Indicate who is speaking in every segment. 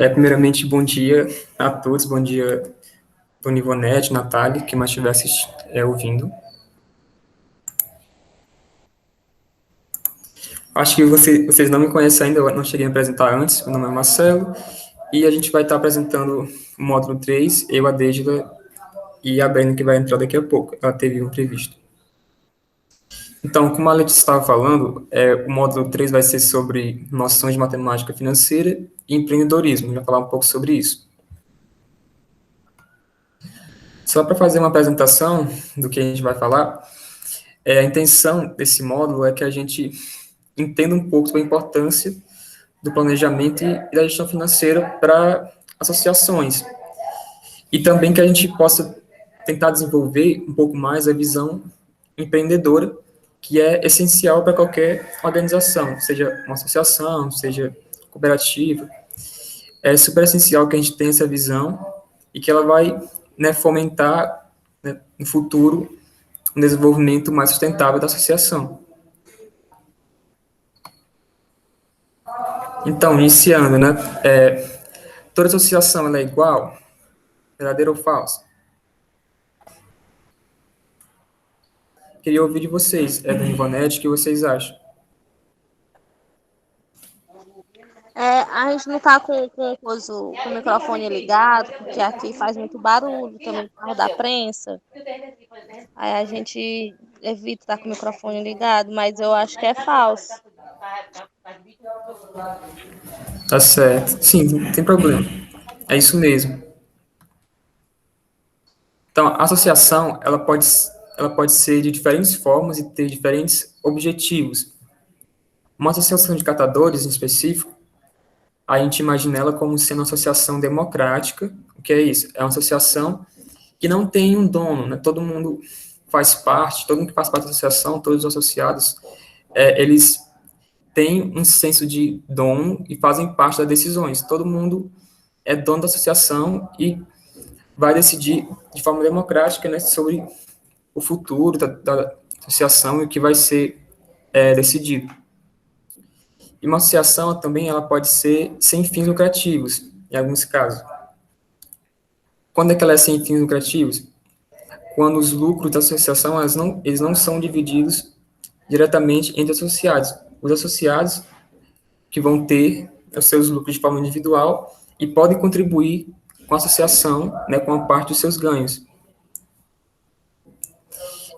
Speaker 1: Primeiramente, bom dia a todos, bom dia, Dona Ivonete, Natália, quem mais estiver ouvindo. Acho que vocês não me conhecem ainda, eu não cheguei a apresentar antes, meu nome é Marcelo, e a gente vai estar apresentando o módulo 3, eu, a Dejla e a Brenda, que vai entrar daqui a pouco, ela teve um imprevisto. Então, como a Letícia estava falando, o módulo 3 vai ser sobre noções de matemática financeira e empreendedorismo, a gente vai falar um pouco sobre isso. Só para fazer uma apresentação do que a gente vai falar, a intenção desse módulo é que a gente entenda um pouco sobre a importância do planejamento e da gestão financeira para associações. E também que a gente possa tentar desenvolver um pouco mais a visão empreendedora, que é essencial para qualquer organização, seja uma associação, seja cooperativa. É super essencial que a gente tenha essa visão e que ela vai, né, fomentar, né, no futuro um desenvolvimento mais sustentável da associação. Então, iniciando, né? Toda associação ela é igual? Verdadeiro ou falso? Queria ouvir de vocês, da Ivonete, o que vocês acham?
Speaker 2: A gente não tá com o microfone ligado, porque aqui faz muito barulho, também por causa da prensa. Aí a gente evita estar com o microfone ligado, mas eu acho que é falso.
Speaker 1: Tá certo. Sim, não tem problema. É isso mesmo. Então, a associação, ela pode ser de diferentes formas e ter diferentes objetivos. Uma associação de catadores, em específico, a gente imagina ela como sendo uma associação democrática. O que é isso? É uma associação que não tem um dono, né? Todo mundo faz parte, todo mundo que faz parte da associação, todos os associados, eles têm um senso de dono e fazem parte das decisões. Todo mundo é dono da associação e vai decidir de forma democrática, né, sobre o futuro da associação e o que vai ser decidido. E uma associação também ela pode ser sem fins lucrativos, em alguns casos. Quando é que ela é sem fins lucrativos? Quando os lucros da associação eles não são divididos diretamente entre associados. Os associados que vão ter os seus lucros de forma individual e podem contribuir com a associação, né, com a parte dos seus ganhos.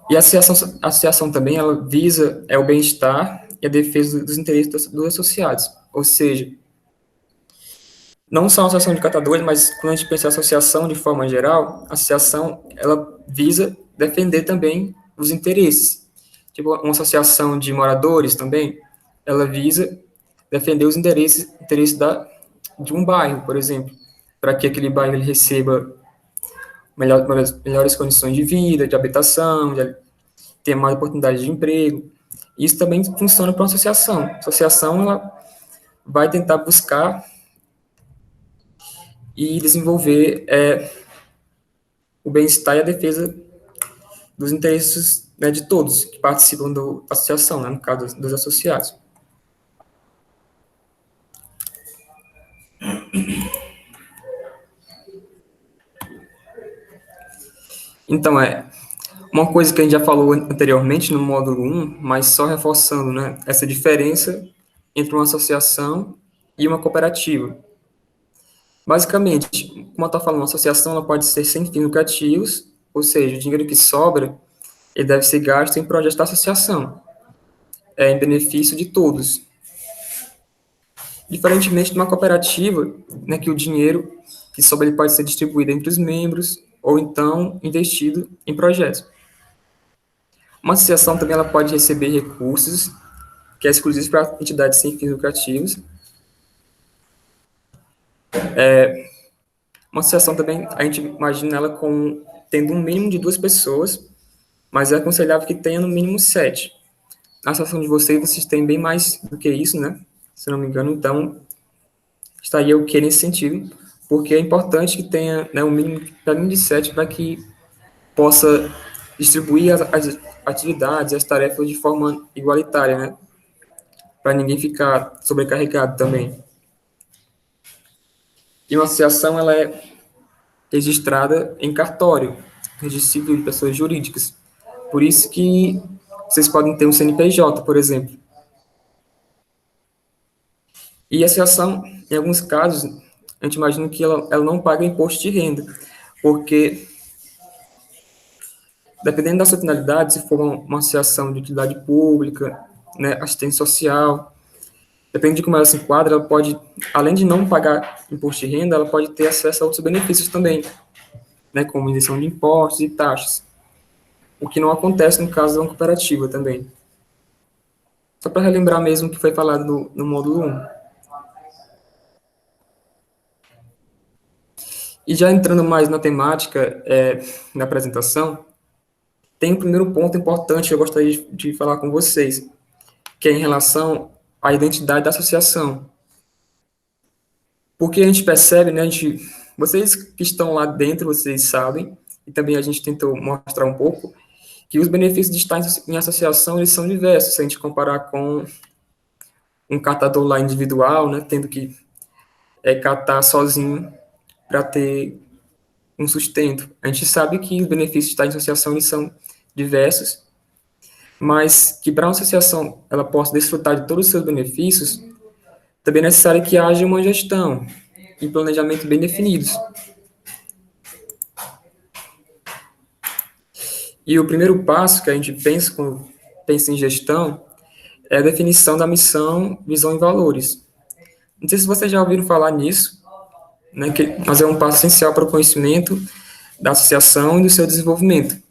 Speaker 1: E a associação também ela visa o bem-estar e a defesa dos interesses dos associados. Ou seja, não só a associação de catadores, mas quando a gente pensa em associação de forma geral, a associação ela visa defender também os interesses. Tipo, uma associação de moradores também, ela visa defender os interesses de um bairro, por exemplo, para que aquele bairro ele receba melhores condições de vida, de habitação, ter mais oportunidades de emprego. Isso também funciona para uma associação. A associação ela vai tentar buscar e desenvolver o bem-estar e a defesa dos interesses, né, de todos que participam da associação, né, no caso dos associados. Então, uma coisa que a gente já falou anteriormente no módulo 1, mas só reforçando, né, essa diferença entre uma associação e uma cooperativa. Basicamente, como eu estou falando, uma associação ela pode ser sem fins lucrativos, ou seja, o dinheiro que sobra ele deve ser gasto em projetos da associação, em benefício de todos. Diferentemente de uma cooperativa, né, que o dinheiro que sobra ele pode ser distribuído entre os membros ou então investido em projetos. Uma associação também ela pode receber recursos que é exclusivo para entidades sem fins lucrativos. Uma associação também, a gente imagina ela com tendo um mínimo de 2 pessoas, mas é aconselhável que tenha no mínimo 7. Na associação de vocês têm bem mais do que isso, né? Se não me engano, então, estaria o que nesse sentido, porque é importante que tenha, né, um mínimo, para mim, de 7 para que possa distribuir as atividades, as tarefas de forma igualitária, né? Para ninguém ficar sobrecarregado também. E uma associação, ela é registrada em cartório, registro civil de pessoas jurídicas. Por isso que vocês podem ter um CNPJ, por exemplo. E a associação, em alguns casos, a gente imagina que ela não paga imposto de renda, porque, dependendo da sua finalidade, se for uma associação de utilidade pública, né, assistente social, depende de como ela se enquadra, ela pode, além de não pagar imposto de renda, ela pode ter acesso a outros benefícios também, né, como isenção de impostos e taxas, o que não acontece no caso de uma cooperativa também. Só para relembrar mesmo o que foi falado no módulo 1. E já entrando mais na temática, na apresentação, tem um primeiro ponto importante que eu gostaria de falar com vocês, que é em relação à identidade da associação. Porque a gente percebe, né, vocês que estão lá dentro, vocês sabem, e também a gente tentou mostrar um pouco, que os benefícios de estar em associação, eles são diversos, se a gente comparar com um catador lá individual, né, tendo que catar sozinho para ter um sustento. A gente sabe que os benefícios de estar em associação, eles são diversos, mas que para uma associação ela possa desfrutar de todos os seus benefícios, também é necessário que haja uma gestão e planejamento bem definidos. E o primeiro passo que a gente pensa quando pensa em gestão é a definição da missão, visão e valores. Não sei se vocês já ouviram falar nisso, né, mas é um passo essencial para o conhecimento da associação e do seu desenvolvimento.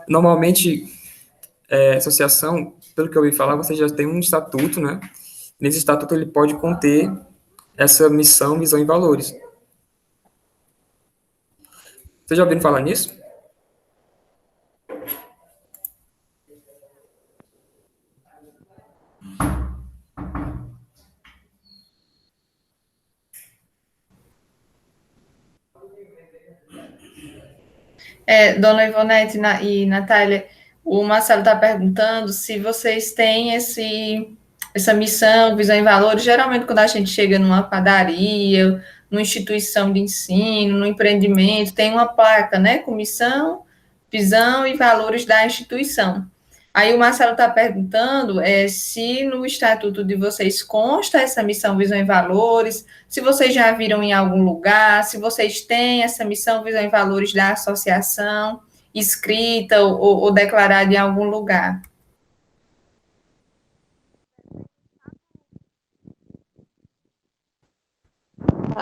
Speaker 1: Normalmente, associação, pelo que eu ouvi falar, você já tem um estatuto, né? Nesse estatuto ele pode conter essa missão, visão e valores. Vocês já ouviram falar nisso?
Speaker 3: Dona Ivonete e Natália, o Marcelo está perguntando se vocês têm essa missão, visão e valores. Geralmente, quando a gente chega numa padaria, numa instituição de ensino, no empreendimento, tem uma placa, né, com missão, visão e valores da instituição. Aí o Marcelo está perguntando se no estatuto de vocês consta essa missão, visão e valores, se vocês já viram em algum lugar, se vocês têm essa missão, visão e valores da associação escrita ou declarada em algum lugar.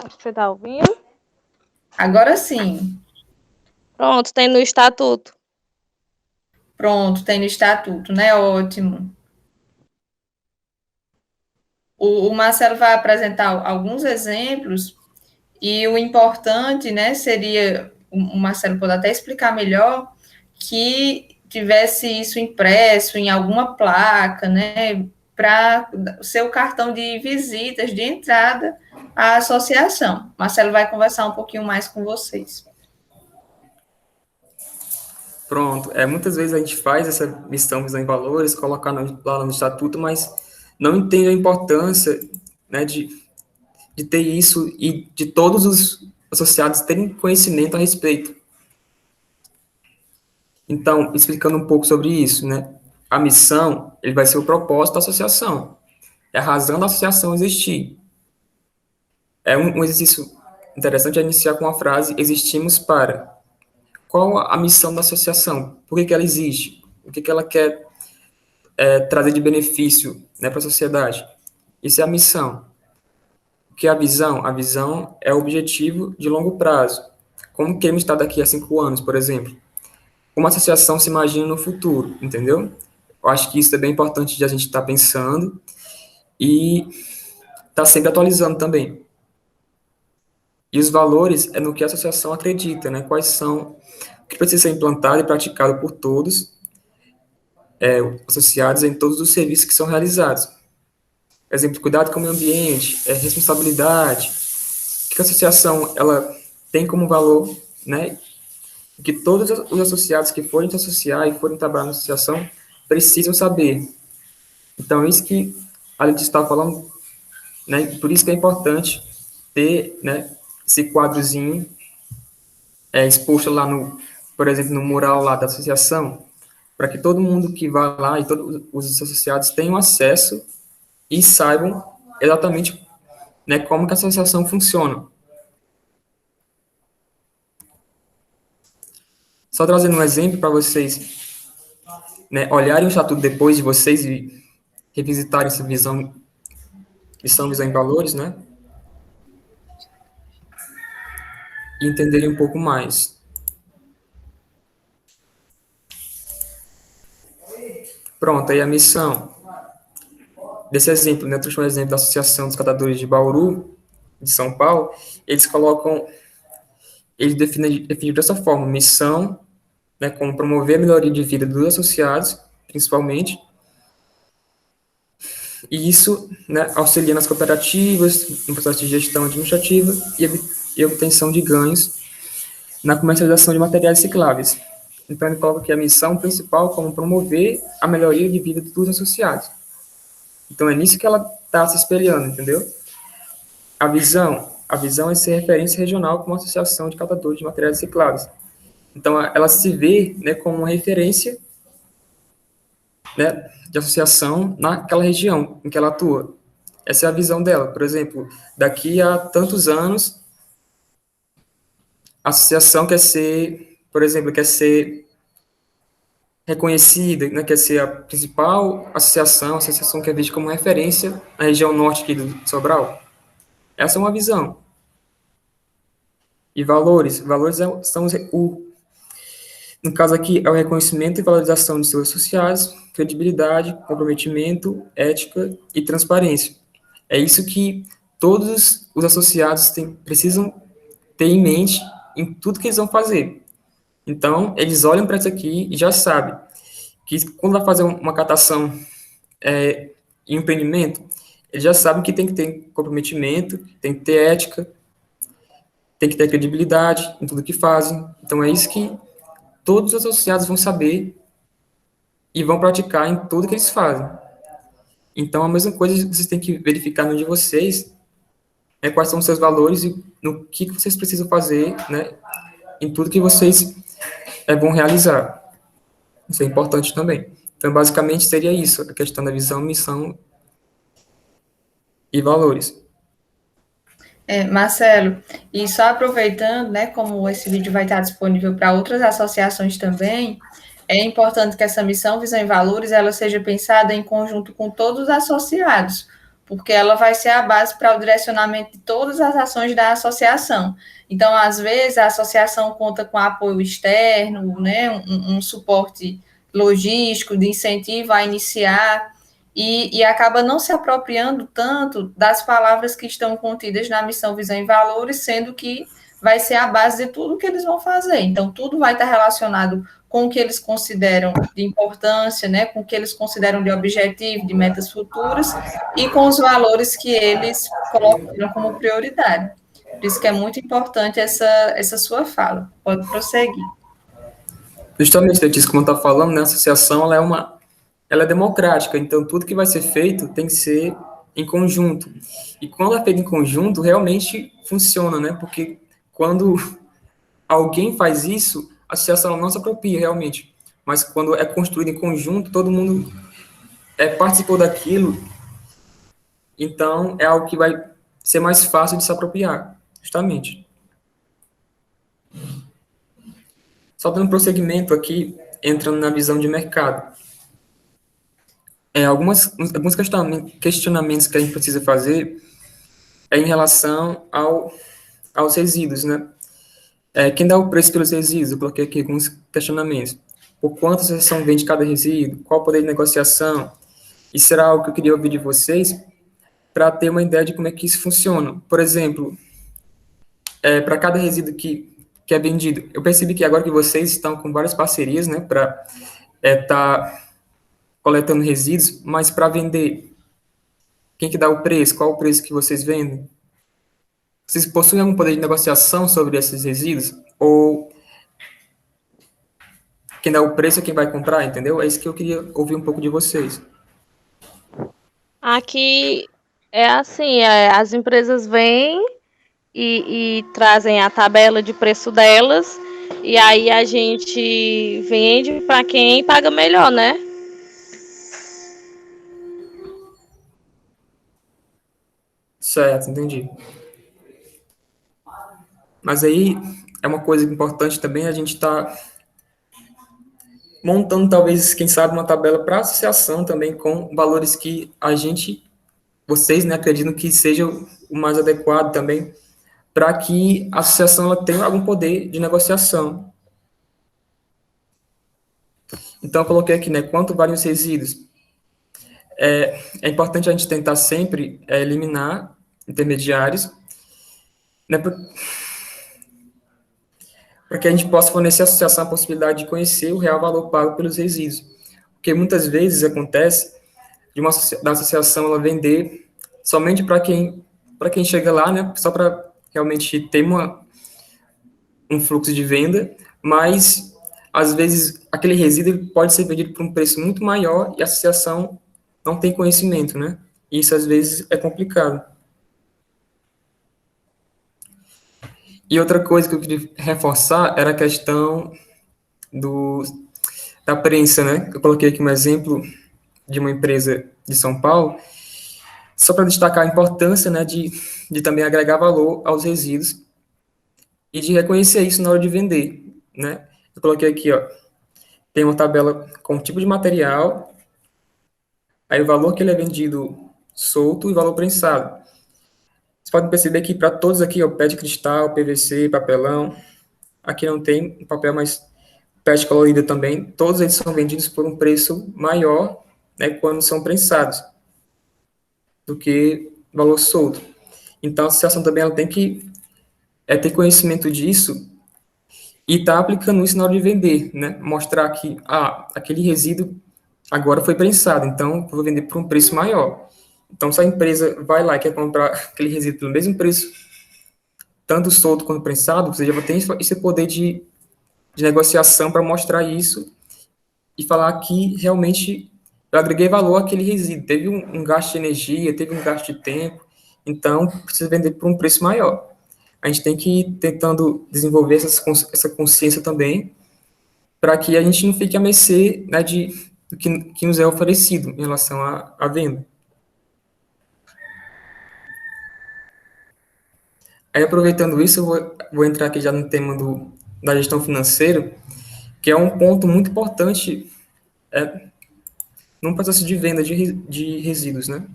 Speaker 2: Você está ouvindo?
Speaker 3: Agora sim.
Speaker 2: Pronto, tem no estatuto.
Speaker 3: Pronto, tem no estatuto, né? Ótimo. O Marcelo vai apresentar alguns exemplos e o importante, né, seria, o Marcelo pode até explicar melhor, que tivesse isso impresso em alguma placa, né, para ser o cartão de visitas, de entrada à associação. Marcelo vai conversar um pouquinho mais com vocês.
Speaker 1: Pronto. Muitas vezes a gente faz essa missão, visão e valores, colocar lá no estatuto, mas não entende a importância, né, de ter isso e de todos os associados terem conhecimento a respeito. Então, explicando um pouco sobre isso, né, a missão, ele vai ser o propósito da associação, é a razão da associação existir. Um exercício interessante é iniciar com a frase, existimos para. Qual a missão da associação? Por que ela existe? O que ela quer trazer de benefício, né, para a sociedade? Isso é a missão. O que é a visão? A visão é o objetivo de longo prazo. Como queremos estar daqui a 5 anos, por exemplo? Como a associação se imagina no futuro, entendeu? Eu acho que isso é bem importante de a gente estar pensando e estar sempre atualizando também. E os valores é no que a associação acredita, né? Quais são, o que precisa ser implantado e praticado por todos, associados em todos os serviços que são realizados. Exemplo, cuidado com o meio ambiente, responsabilidade, o que a associação ela tem como valor, né? Que todos os associados que forem se associar e forem trabalhar na associação precisam saber. Então, isso que a gente está falando, né? Por isso que é importante ter, né, esse quadrozinho exposto lá por exemplo, no mural lá da associação, para que todo mundo que vá lá e todos os associados tenham acesso e saibam exatamente, né, como que a associação funciona. Só trazendo um exemplo para vocês, né, olharem o estatuto depois de vocês e revisitarem essa visão, visão em valores, né, e entenderem um pouco mais. Pronto, aí a missão desse exemplo, né, eu trouxe um exemplo da Associação dos Catadores de Bauru, de São Paulo, eles definem dessa forma, missão, né, como promover a melhoria de vida dos associados, principalmente, e isso, né, auxilia nas cooperativas, no processo de gestão administrativa e obtenção de ganhos na comercialização de materiais recicláveis. Então, ele coloca aqui a missão principal como promover a melhoria de vida dos associados. Então, é nisso que ela está se espelhando, entendeu? A visão é ser referência regional como associação de catadores de materiais recicláveis. Então, ela se vê, né, como uma referência, né, de associação naquela região em que ela atua. Essa é a visão dela. Por exemplo, daqui a tantos anos, a associação quer ser, por exemplo, quer ser reconhecida, né, quer ser a principal associação, a associação que é vista como referência na região norte aqui do Sobral. Essa é uma visão. E valores são no caso aqui, é o reconhecimento e valorização de seus associados, credibilidade, comprometimento, ética e transparência. É isso que todos os associados precisam ter em mente em tudo que eles vão fazer. Então, eles olham para isso aqui e já sabem que quando vai fazer uma catação em empreendimento, eles já sabem que tem que ter comprometimento, tem que ter ética, tem que ter credibilidade em tudo que fazem. Então, é isso que todos os associados vão saber e vão praticar em tudo que eles fazem. Então, a mesma coisa que vocês têm que verificar no de vocês é quais são os seus valores e no que vocês precisam fazer, né, em tudo que vocês vão realizar. Isso é importante também. Então, basicamente, seria isso, a questão da visão, missão e valores.
Speaker 3: Marcelo, e só aproveitando, né, como esse vídeo vai estar disponível para outras associações também, é importante que essa missão, visão e valores, ela seja pensada em conjunto com todos os associados, porque ela vai ser a base para o direcionamento de todas as ações da associação. Então, às vezes, a associação conta com apoio externo, né, um suporte logístico, de incentivo a iniciar, e acaba não se apropriando tanto das palavras que estão contidas na missão, visão e valores, sendo que vai ser a base de tudo que eles vão fazer. Então, tudo vai estar relacionado com o que eles consideram de importância, né, com o que eles consideram de objetivo, de metas futuras, e com os valores que eles colocam como prioridade. Por isso que é muito importante essa sua fala. Pode prosseguir.
Speaker 1: Justamente, Letícia, como está falando, né, a associação ela é democrática, então tudo que vai ser feito tem que ser em conjunto. E quando é feito em conjunto, realmente funciona, né? Porque quando alguém faz isso, a associação não se apropria realmente. Mas quando é construído em conjunto, todo mundo participou daquilo, então é algo que vai ser mais fácil de se apropriar, justamente. Só dando prosseguimento aqui, entrando na visão de mercado. Alguns questionamentos que a gente precisa fazer em relação aos resíduos, né? Quem dá o preço pelos resíduos? Eu coloquei aqui alguns questionamentos. Por quanto a associação vende cada resíduo? Qual o poder de negociação? Isso será algo que eu queria ouvir de vocês para ter uma ideia de como é que isso funciona. Por exemplo, para cada resíduo que é vendido, eu percebi que agora que vocês estão com várias parcerias, né, para estar coletando resíduos, mas para vender, quem que dá o preço? Qual o preço que vocês vendem? Vocês possuem algum poder de negociação sobre esses resíduos? Ou quem dá o preço é quem vai comprar, entendeu? É isso que eu queria ouvir um pouco de vocês.
Speaker 2: Aqui é assim, as empresas vêm e trazem a tabela de preço delas, e aí a gente vende para quem paga melhor, né?
Speaker 1: Certo, entendi. Mas aí é uma coisa importante também a gente estar montando, talvez, quem sabe, uma tabela para associação também com valores que vocês, né, acreditam que seja o mais adequado também, para que a associação ela tenha algum poder de negociação. Então, eu coloquei aqui, né, quanto valem os resíduos. É importante a gente tentar sempre eliminar intermediários, né, para que a gente possa fornecer à associação a possibilidade de conhecer o real valor pago pelos resíduos. Porque muitas vezes acontece da associação ela vender somente para quem chega lá, né, só para realmente ter um fluxo de venda, mas às vezes aquele resíduo pode ser vendido por um preço muito maior e a associação não tem conhecimento, né? E isso às vezes é complicado. E outra coisa que eu queria reforçar era a questão do, da prensa, né? Eu coloquei aqui um exemplo de uma empresa de São Paulo, só para destacar a importância, né, de também agregar valor aos resíduos e de reconhecer isso na hora de vender, né? Eu coloquei aqui, ó, tem uma tabela com o tipo de material, aí o valor que ele é vendido solto e valor prensado. Vocês podem perceber que para todos aqui, ó, PET cristal, PVC, papelão, aqui não tem papel, mas PET colorida também, todos eles são vendidos por um preço maior, né, quando são prensados, do que valor solto. Então, a associação também ela tem que ter conhecimento disso e estar aplicando isso na hora de vender, né? Mostrar que aquele resíduo agora foi prensado, então eu vou vender por um preço maior. Então, se a empresa vai lá e quer comprar aquele resíduo pelo mesmo preço, tanto solto quanto prensado, você já vai ter esse poder de negociação para mostrar isso e falar que realmente eu agreguei valor àquele resíduo. Teve um gasto de energia, teve um gasto de tempo, então precisa vender por um preço maior. A gente tem que ir tentando desenvolver essa consciência também, para que a gente não fique à mercê, né, do que nos é oferecido em relação à venda. Aí, aproveitando isso, eu vou entrar aqui já no tema da gestão financeira, que é um ponto muito importante num processo de venda de resíduos, né?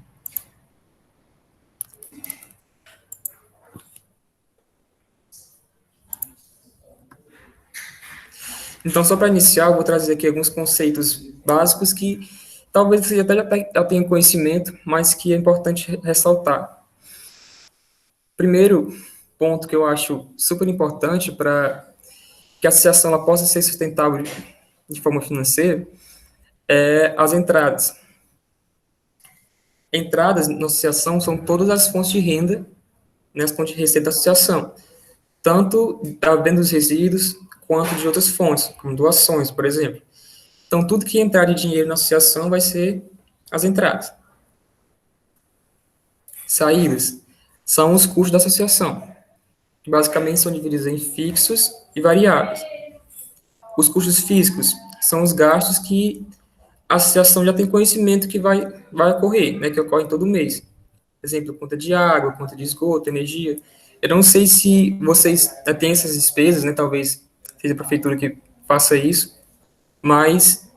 Speaker 1: Então, só para iniciar, eu vou trazer aqui alguns conceitos básicos que talvez você até já tenha conhecimento, mas que é importante ressaltar. Primeiro ponto que eu acho super importante para que a associação ela possa ser sustentável de forma financeira é as entradas. Entradas na associação são todas as fontes de renda, né, as fontes de receita da associação, tanto da venda dos resíduos quanto de outras fontes, como doações, por exemplo. Então, tudo que entrar de dinheiro na associação vai ser as entradas. Saídas são os custos da associação, que basicamente são divididos em fixos e variáveis. Os custos físicos são os gastos que a associação já tem conhecimento que vai ocorrer, né, que ocorre todo mês. Por exemplo, conta de água, conta de esgoto, energia. Eu não sei se vocês têm essas despesas, né, talvez seja a prefeitura que faça isso, mas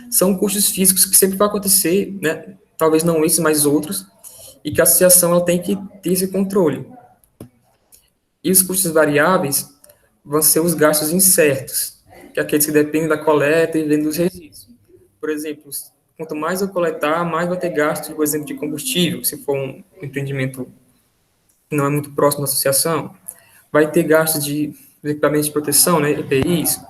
Speaker 1: são custos físicos que sempre vai acontecer, né, talvez não esses, mas outros, e que a associação ela tem que ter esse controle. E os custos variáveis vão ser os gastos incertos, que é aqueles que dependem da coleta e venda dos resíduos. Por exemplo, quanto mais eu coletar, mais vai ter gastos, por exemplo, de combustível, se for um empreendimento que não é muito próximo da associação. Vai ter gastos de equipamentos de proteção, né, EPIs,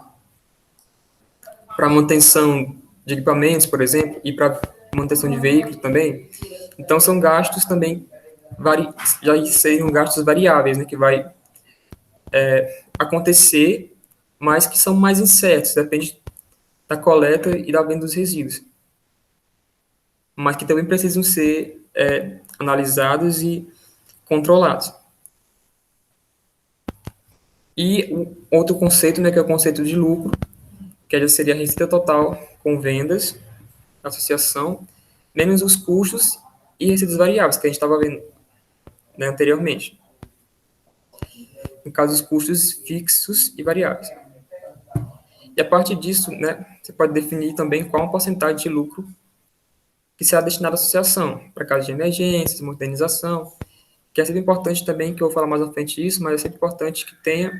Speaker 1: para manutenção de equipamentos, por exemplo, e para manutenção de veículos também. Então, são gastos também, já seriam gastos variáveis, né, que vai acontecer, mas que são mais incertos, depende da coleta e da venda dos resíduos. Mas que também precisam ser analisados e controlados. E o outro conceito, né, que é o conceito de lucro, que já seria a receita total com vendas, associação, menos os custos e receitas variáveis, que a gente estava vendo, né, anteriormente. No caso, os custos fixos e variáveis. E a partir disso, né, você pode definir também qual a porcentagem de lucro que será destinada à associação, para casos de emergências, modernização, que é sempre importante também, que eu vou falar mais à frente isso, mas é sempre importante que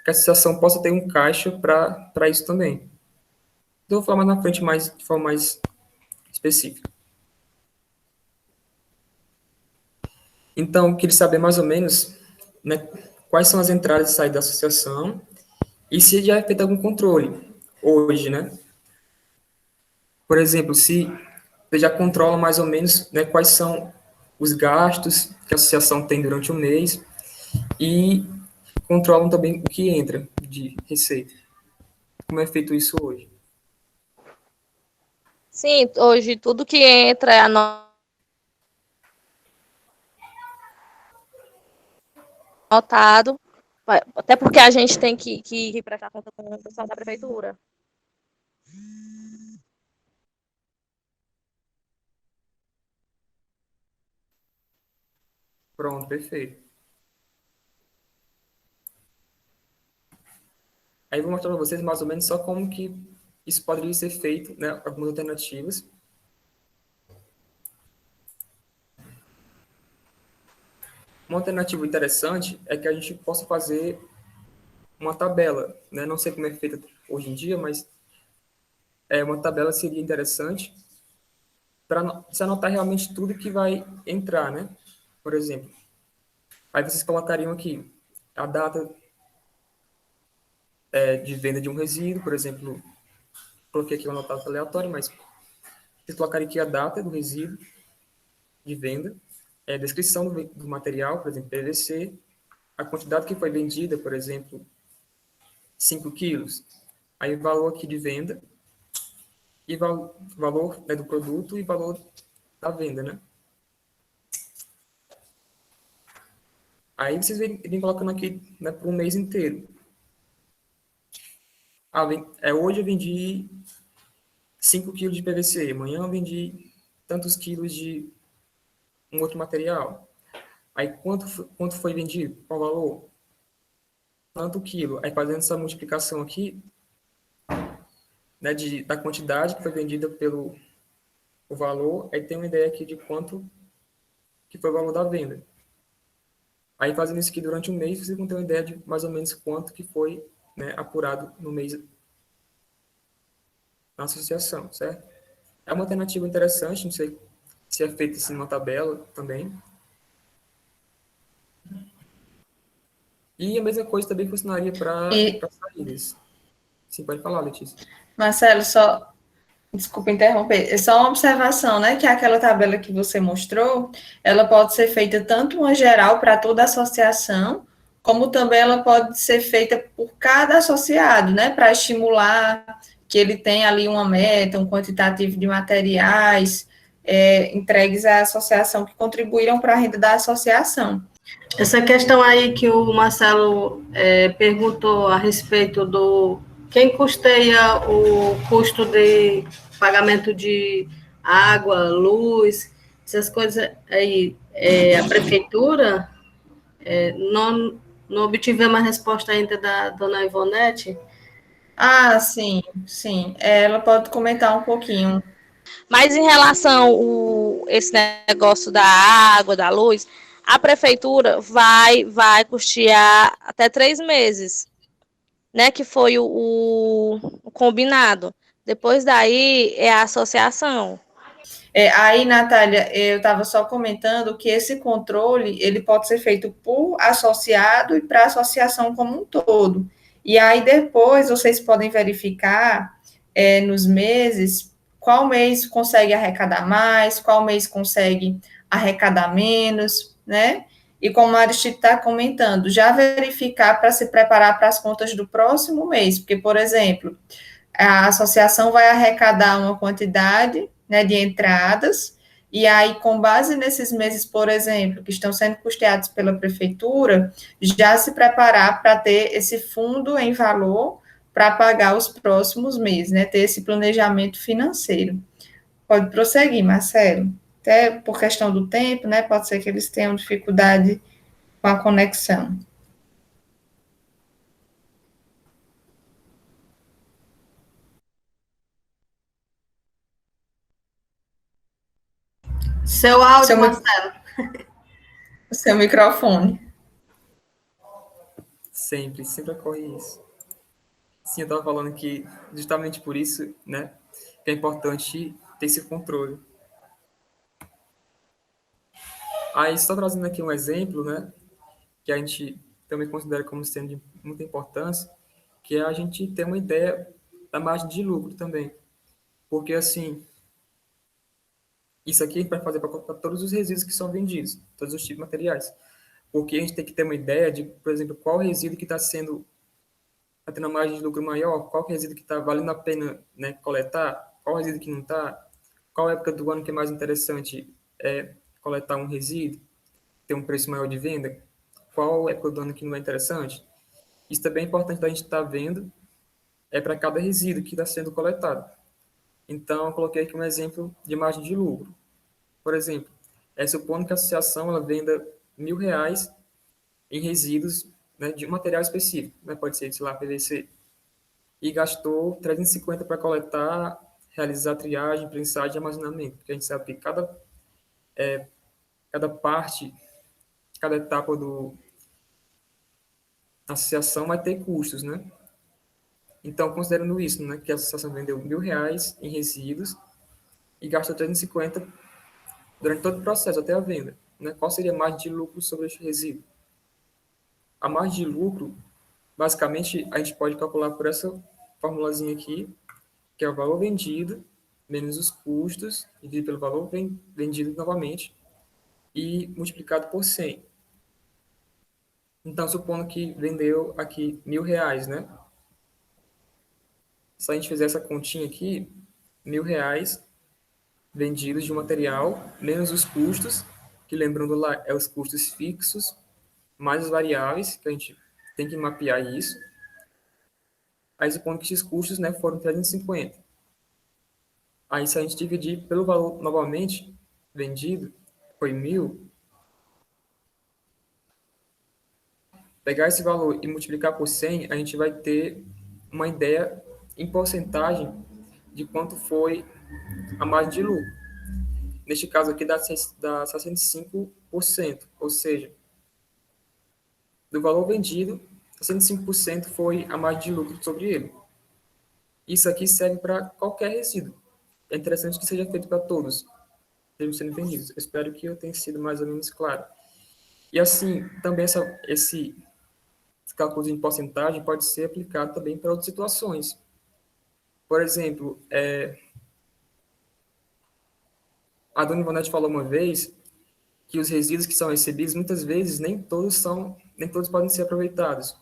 Speaker 1: a associação possa ter um caixa para isso também. Então, eu vou falar mais na frente, de forma mais específica. Então, eu queria saber mais ou menos, né, quais são as entradas e saídas da associação e se já é feito algum controle hoje, né? Por exemplo, se você já controla mais ou menos, né, quais são os gastos que a associação tem durante o mês e controlam também o que entra de receita. Como é feito isso hoje?
Speaker 2: Sim, hoje tudo que entra é anotado, até porque a gente tem que prestar conta com o pessoal da prefeitura.
Speaker 1: Pronto, perfeito. Aí eu vou mostrar para vocês mais ou menos só como que isso poderia ser feito, né, algumas alternativas. Uma alternativa interessante é que a gente possa fazer uma tabela, né? Não sei como é feita hoje em dia, mas uma tabela seria interessante para se anotar realmente tudo que vai entrar, né? Por exemplo, aí vocês colocariam aqui a data de venda de um resíduo, por exemplo, coloquei aqui uma nota aleatória, mas vocês colocariam aqui a data do resíduo de venda, descrição do material, por exemplo, PVC, a quantidade que foi vendida, por exemplo, 5 quilos, aí o valor aqui de venda, e valor, né, do produto e valor da venda, né? Aí vocês vêm colocando aqui, né, para um mês inteiro. Hoje eu vendi 5 quilos de PVC, amanhã eu vendi tantos quilos de um outro material. Aí quanto foi vendido? Qual o valor? Tanto quilo. Aí fazendo essa multiplicação aqui, né, da quantidade que foi vendida pelo o valor, aí tem uma ideia aqui de quanto que foi o valor da venda. Aí fazendo isso aqui durante um mês, vocês vão ter uma ideia de mais ou menos quanto que foi, né, apurado no mês na associação, certo? É uma alternativa interessante, não sei se é feito assim numa tabela também. E a mesma coisa também funcionaria para saídas. Sim, pode falar, Letícia.
Speaker 3: Marcelo, desculpa interromper, é só uma observação, né, que aquela tabela que você mostrou, ela pode ser feita tanto uma geral para toda a associação, como também ela pode ser feita por cada associado, né, para estimular que ele tenha ali uma meta, um quantitativo de materiais entregues à associação que contribuíram para a renda da associação.
Speaker 4: Essa questão aí que o Marcelo perguntou a respeito do quem custeia o custo de pagamento de água, luz, essas coisas aí, a prefeitura, não obtivemos a resposta ainda da dona Ivonete.
Speaker 3: Ah, sim, sim. Ela pode comentar um pouquinho.
Speaker 2: Mas em relação a esse negócio da água, da luz, a prefeitura vai custear até 3 meses, né? Que foi o combinado. Depois daí é a associação.
Speaker 3: Aí, Natália, eu estava só comentando que esse controle ele pode ser feito por associado e para a associação como um todo. E aí depois vocês podem verificar nos meses qual mês consegue arrecadar mais, qual mês consegue arrecadar menos, né? E como a Aristide está comentando, já verificar para se preparar para as contas do próximo mês, porque, por exemplo, a associação vai arrecadar uma quantidade, né, de entradas, E aí, com base nesses meses, por exemplo, que estão sendo custeados pela prefeitura, já se preparar para ter esse fundo em valor para pagar os próximos meses, né? Ter esse planejamento financeiro. Pode prosseguir, Marcelo. Até por questão do tempo, né? Pode ser que eles tenham dificuldade com a conexão.
Speaker 4: Seu áudio,
Speaker 3: Seu,
Speaker 4: Marcelo.
Speaker 3: o seu microfone.
Speaker 1: Sempre ocorre isso. Sim, eu estava falando que justamente por isso, né, que é importante ter esse controle. Aí, só trazendo aqui um exemplo, né, que a gente também considera como sendo de muita importância, que é a gente ter uma ideia da margem de lucro também. Porque, assim, isso aqui a gente vai fazer para todos os resíduos que são vendidos, todos os tipos de materiais. Porque a gente tem que ter uma ideia de, por exemplo, qual resíduo que está tendo uma margem de lucro maior, qual resíduo que está valendo a pena, né, coletar, qual resíduo que não está, qual época do ano que é mais interessante coletar um resíduo, ter um preço maior de venda, qual época do ano que não é interessante. Isso também é importante a gente estar vendo para cada resíduo que está sendo coletado. Então, eu coloquei aqui um exemplo de margem de lucro. Por exemplo, supondo que a associação ela venda R$ 1.000 em resíduos, né, de um material específico, né, pode ser, sei lá, PVC, e gastou 350 para coletar, realizar triagem, prensagem e armazenamento, porque a gente sabe que cada parte, cada etapa da associação vai ter custos, né? Então, considerando isso, né, que a associação vendeu R$ 1.000 em resíduos e gastou 350 durante todo o processo, até a venda, né? Qual seria a margem de lucro sobre esse resíduo? A margem de lucro, basicamente, a gente pode calcular por essa formulazinha aqui, que é o valor vendido menos os custos, dividido pelo valor vendido novamente, e multiplicado por 100. Então, supondo que vendeu aqui R$ 1.000, né? Se a gente fizer essa continha aqui, R$ 1.000 vendidos de um material, menos os custos, que lembrando lá, é os custos fixos, mais os variáveis, que a gente tem que mapear isso. Aí, supondo que esses custos, né, foram 350. Aí, se a gente dividir pelo valor novamente vendido, foi 1.000, pegar esse valor e multiplicar por 100, a gente vai ter uma ideia em porcentagem de quanto foi a margem de lucro. Neste caso aqui dá 65%, ou seja, do valor vendido, 65% foi a margem de lucro sobre ele. Isso aqui serve para qualquer resíduo. É interessante que seja feito para todos, estejam sendo entendidos. Eu espero que eu tenha sido mais ou menos claro. E assim, também esse cálculo em porcentagem pode ser aplicado também para outras situações. Por exemplo, a dona Ivonete falou uma vez que os resíduos que são recebidos, muitas vezes, nem todos podem ser aproveitados.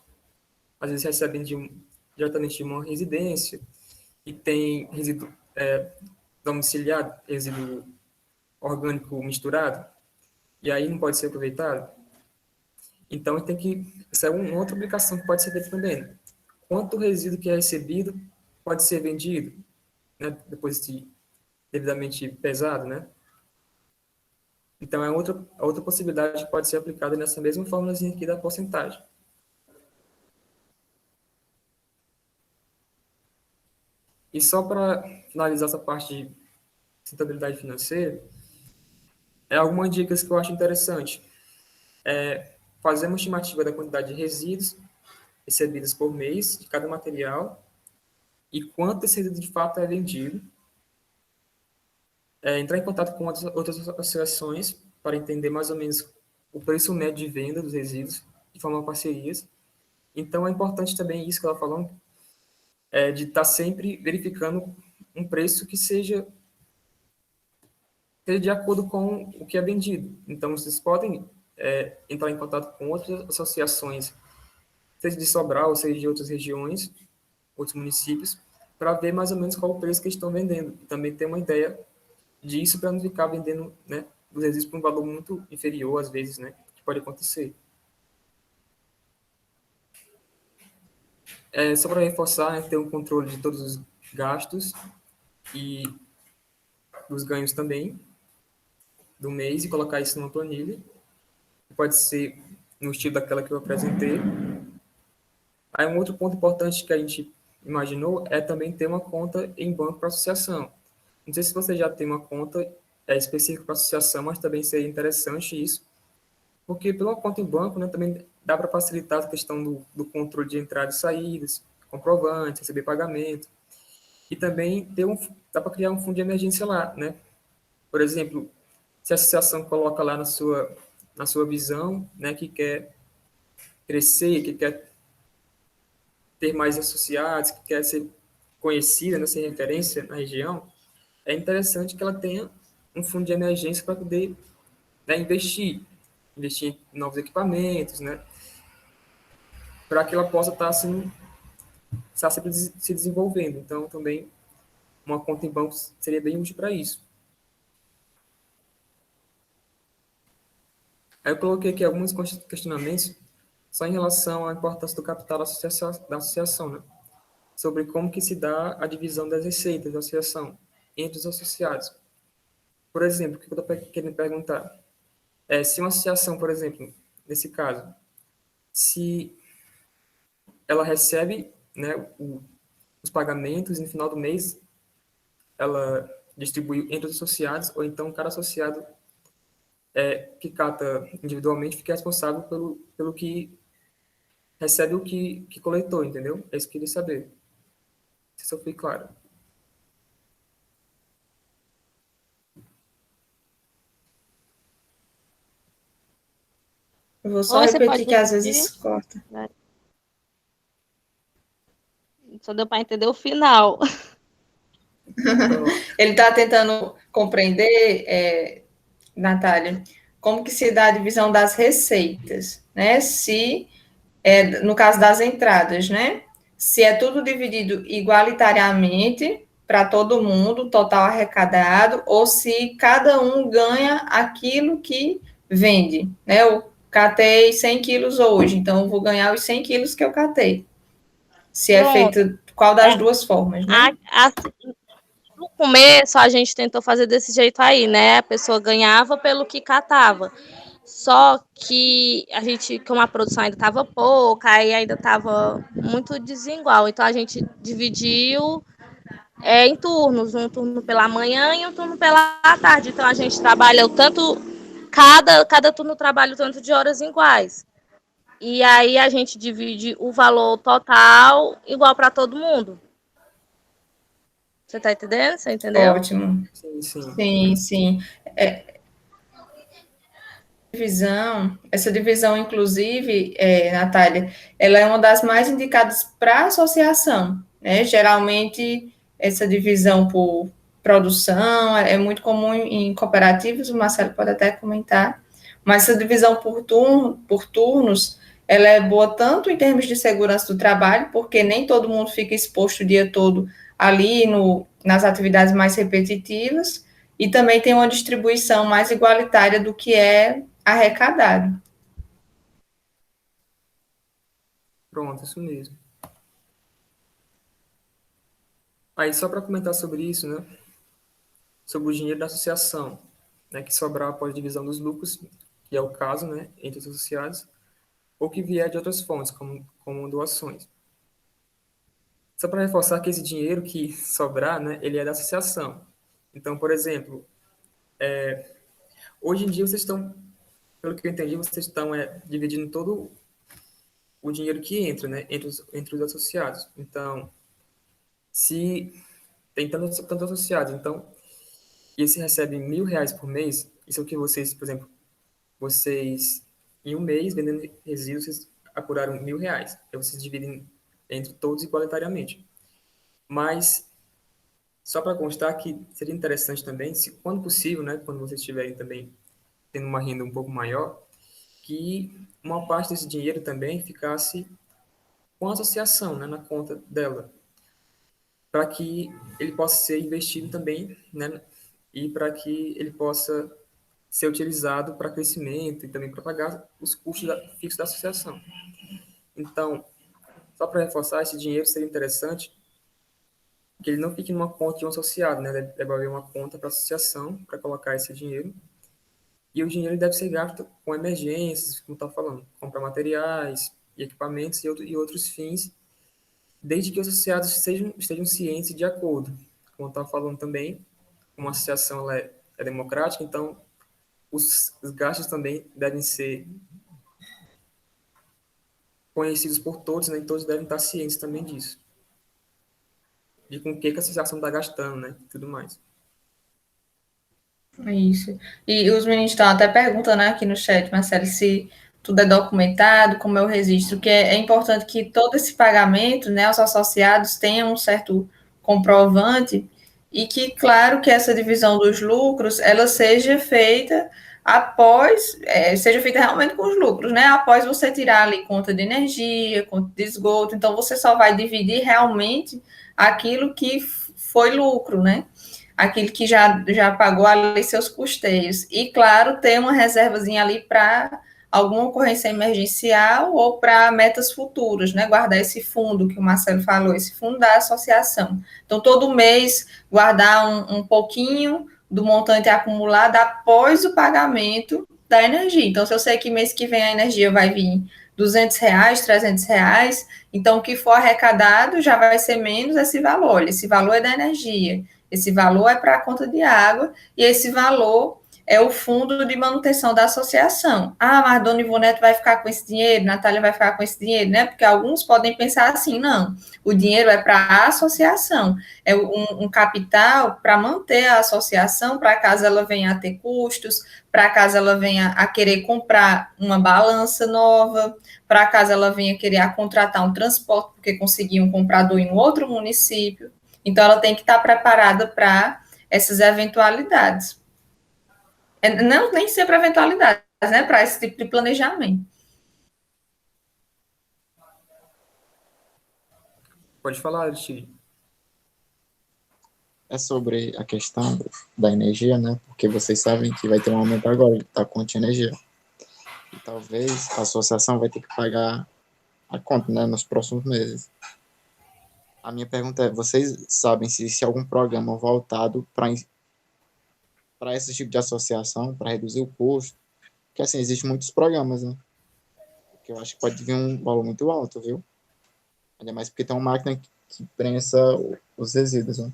Speaker 1: Às vezes recebem diretamente de uma residência e tem resíduo domiciliado, resíduo orgânico misturado, e aí não pode ser aproveitado. Então, essa é uma outra aplicação que pode ser feita também. Quanto resíduo que é recebido pode ser vendido, né, depois de devidamente pesado, né? Então, é outra possibilidade que pode ser aplicada nessa mesma formulazinha aqui da porcentagem. E só para finalizar essa parte de sustentabilidade financeira, algumas dicas que eu acho interessante. Fazer uma estimativa da quantidade de resíduos recebidos por mês de cada material e quanto esse resíduo de fato é vendido. Entrar em contato com outras associações para entender mais ou menos o preço médio de venda dos resíduos e formar parcerias. Então, é importante também isso que ela falou, de estar sempre verificando um preço que seja de acordo com o que é vendido. Então, vocês podem entrar em contato com outras associações, seja de Sobral, seja de outras regiões, outros municípios, para ver mais ou menos qual o preço que estão vendendo. E também ter uma ideia disso para não ficar vendendo, né, os resíduos por um valor muito inferior, às vezes, né, que pode acontecer. Só para reforçar, né, ter um controle de todos os gastos e dos ganhos também do mês e colocar isso numa planilha. Pode ser no estilo daquela que eu apresentei. Aí um outro ponto importante que a gente imaginou é também ter uma conta em banco para associação. Não sei se você já tem uma conta específica para associação, mas também seria interessante isso, porque pela conta em banco, né, também dá para facilitar a questão do controle de entradas e saídas, comprovantes, receber pagamento, e também dá para criar um fundo de emergência lá, né? Por exemplo, se a associação coloca lá na sua visão, né, que quer crescer, que quer ter mais associados, que quer ser conhecida, né, ser referência na região, é interessante que ela tenha um fundo de emergência para poder, né, investir em novos equipamentos, né, para que ela possa estar assim, estar sempre se desenvolvendo. Então, também, uma conta em banco seria bem útil para isso. Aí eu coloquei aqui alguns questionamentos só em relação à importância do capital da associação, né? Sobre como que se dá a divisão das receitas da associação entre os associados. Por exemplo, o que eu estou querendo perguntar? Se uma associação, por exemplo, nesse caso, se ela recebe, né, os pagamentos e no final do mês ela distribui entre os associados, ou então cada associado que cata individualmente fica responsável pelo que recebe o que coletou, entendeu? É isso que eu queria saber. Se eu fui claro.
Speaker 3: Eu vou só
Speaker 2: Ou você pode
Speaker 3: repetir que às
Speaker 2: repetir?
Speaker 3: vezes corta.
Speaker 2: Só deu para entender o final.
Speaker 3: Ele está tentando compreender, Natália, como que se dá a divisão das receitas, né? Se, no caso das entradas, né? Se é tudo dividido igualitariamente para todo mundo, total arrecadado, ou se cada um ganha aquilo que vende, né? Eu catei 100 quilos hoje, então eu vou ganhar os 100 quilos que eu catei. Se é
Speaker 2: Pronto.
Speaker 3: feito qual das duas formas, né?
Speaker 2: No começo, a gente tentou fazer desse jeito aí, né? A pessoa ganhava pelo que catava. Só que a gente, como a produção ainda estava pouca, aí ainda estava muito desigual. Então a gente dividiu em turnos, um turno pela manhã e um turno pela tarde. Então a gente trabalhou tanto, cada turno trabalha o tanto de horas iguais. E aí a gente divide o valor total igual para todo mundo. Você tá entendendo? Você entendeu?
Speaker 3: Ótimo.
Speaker 1: Sim, sim.
Speaker 3: Sim, sim. Essa divisão, inclusive, Natália, ela é uma das mais indicadas para associação, né? Geralmente, essa divisão por produção é muito comum em cooperativas, o Marcelo pode até comentar, mas essa divisão por turnos, ela é boa tanto em termos de segurança do trabalho, porque nem todo mundo fica exposto o dia todo ali nas atividades mais repetitivas, e também tem uma distribuição mais igualitária do que é arrecadado.
Speaker 1: Pronto, isso mesmo. Aí, só para comentar sobre isso, né? Sobre o dinheiro da associação, né? Que sobrar após a divisão dos lucros, que é o caso, né? Entre os associados, ou que vier de outras fontes, como doações. Só para reforçar que esse dinheiro que sobrar, né? Ele é da associação. Então, por exemplo, hoje em dia vocês estão, pelo que eu entendi, vocês estão dividindo todo o dinheiro que entra, né? Entre os associados. Então, se tem tantos associados, então, e eles recebem R$ 1.000 por mês, isso é o que vocês, por exemplo, vocês, em um mês, vendendo resíduos, vocês apuraram R$ 1.000. Aí vocês dividem entre todos igualitariamente. Mas, só para constar que seria interessante também, se quando possível, né, quando vocês estiverem também tendo uma renda um pouco maior, que uma parte desse dinheiro também ficasse com a associação, né, na conta dela, para que ele possa ser investido também, né, e para que ele possa ser utilizado para crescimento e também para pagar os custos fixos da associação. Então, só para reforçar, esse dinheiro seria interessante que ele não fique numa conta de um associado, né? Deve haver uma conta para a associação para colocar esse dinheiro. E o dinheiro deve ser gasto com emergências, como está falando, comprar materiais e equipamentos e outros fins, desde que os associados estejam cientes e de acordo. Como está falando também, uma associação ela é democrática, então os gastos também devem ser conhecidos por todos, né? E todos devem estar cientes também disso. De com o que a associação está gastando, né? E tudo mais.
Speaker 3: Isso. E os meninos estão até perguntando aqui no chat, Marcelo, se tudo é documentado, como é o registro, que é importante que todo esse pagamento, né, os associados tenham um certo comprovante e que, claro, que essa divisão dos lucros, ela seja feita seja feita realmente com os lucros, né, após você tirar ali conta de energia, conta de esgoto, então você só vai dividir realmente aquilo que foi lucro, né, aquele que já pagou ali seus custeios. E, claro, ter uma reservazinha ali para alguma ocorrência emergencial ou para metas futuras, né? Guardar esse fundo que o Marcelo falou, esse fundo da associação. Então, todo mês, guardar um pouquinho do montante acumulado após o pagamento da energia. Então, se eu sei que mês que vem a energia vai vir R$ 200, R$ 300, então o que for arrecadado já vai ser menos esse valor. Esse valor é da energia. Esse valor é para a conta de água e esse valor é o fundo de manutenção da associação. Ah, mas Dona Ivonete vai ficar com esse dinheiro, Natália vai ficar com esse dinheiro, né? Porque alguns podem pensar assim, não, o dinheiro é para a associação, é um capital para manter a associação, para caso ela venha a ter custos, para caso ela venha a querer comprar uma balança nova, para caso ela venha querer a contratar um transporte, porque conseguiu um comprador em outro município. Então, ela tem que estar preparada para essas eventualidades. Não, nem sempre eventualidades, né? Para esse tipo de planejamento.
Speaker 1: Pode falar, Aristide.
Speaker 5: É sobre a questão da energia, né? Porque vocês sabem que vai ter um aumento agora da conta de energia. E talvez a associação vai ter que pagar a conta, né? Nos próximos meses. A minha pergunta é, vocês sabem se existe algum programa voltado para esse tipo de associação, para reduzir o custo? Porque, assim, existem muitos programas, né? Que eu acho que pode vir um valor muito alto, viu? Ainda mais porque tem uma máquina que prensa os resíduos, né?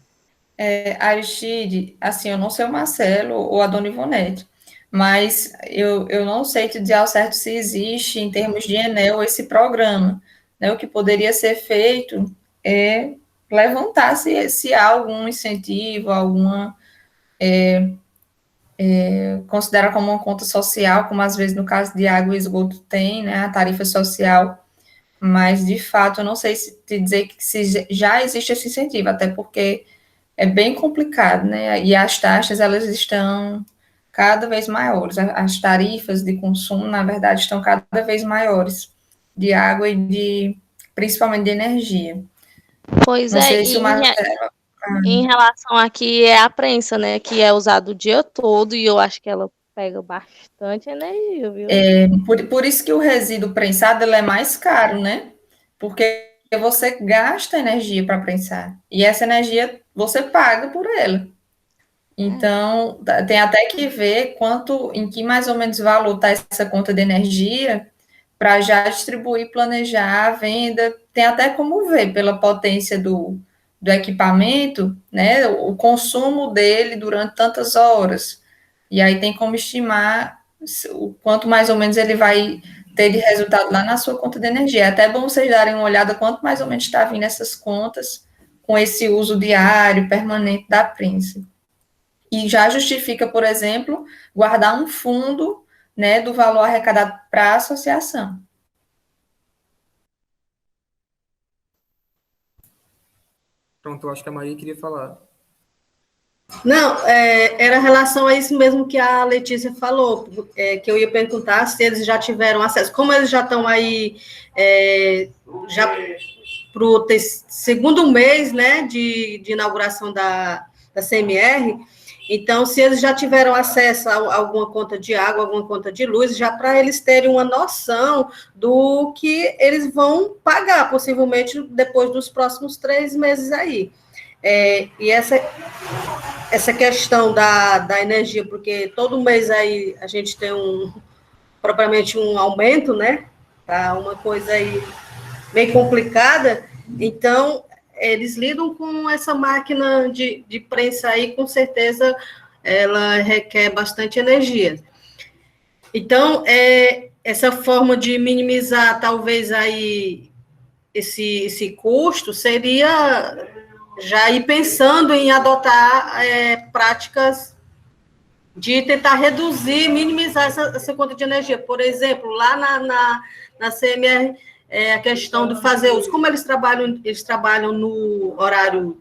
Speaker 3: Aristide, assim, eu não sei o Marcelo ou a Dona Ivonete, mas eu não sei te dizer ao certo se existe, em termos de Enel, esse programa, né? O que poderia ser feito é levantar se há algum incentivo, alguma considera como uma conta social, como às vezes no caso de água e esgoto tem, né, a tarifa social, mas de fato eu não sei se te dizer que se já existe esse incentivo, até porque é bem complicado, né, e as taxas elas estão cada vez maiores, as tarifas de consumo, na verdade, estão cada vez maiores, de água e principalmente de energia.
Speaker 2: Pois
Speaker 3: Não
Speaker 2: é,
Speaker 3: sei se o Marcelo...
Speaker 2: em relação aqui é a prensa, né, que é usada o dia todo e eu acho que ela pega bastante energia, viu?
Speaker 3: Por isso que o resíduo prensado ele é mais caro, né? Porque você gasta energia para prensar e essa energia você paga por ela. Então, tem até que ver em que mais ou menos valor está essa conta de energia para já distribuir, planejar a venda. Tem até como ver pela potência do equipamento, né? O consumo dele durante tantas horas. E aí tem como estimar o quanto mais ou menos ele vai ter de resultado lá na sua conta de energia. É até bom vocês darem uma olhada quanto mais ou menos está vindo essas contas com esse uso diário, permanente da prensa. E já justifica, por exemplo, guardar um fundo, né, do valor arrecadado para a associação.
Speaker 1: Pronto, eu acho que a Maria queria falar.
Speaker 4: Não, era em relação a isso mesmo que a Letícia falou, que eu ia perguntar se eles já tiveram acesso. Como eles já estão aí, já para o segundo mês, né, de inauguração da CMR, Então, se eles já tiveram acesso a alguma conta de água, alguma conta de luz, já para eles terem uma noção do que eles vão pagar, possivelmente, depois dos próximos 3 meses aí. E essa questão da energia, porque todo mês aí a gente tem propriamente um aumento, né? Tá uma coisa aí bem complicada, então eles lidam com essa máquina de prensa aí, com certeza ela requer bastante energia. Então, essa forma de minimizar, talvez, aí esse custo seria já ir pensando em adotar práticas de tentar reduzir, minimizar essa conta de energia. Por exemplo, lá na CMR, a questão de fazer uso, como eles trabalham no horário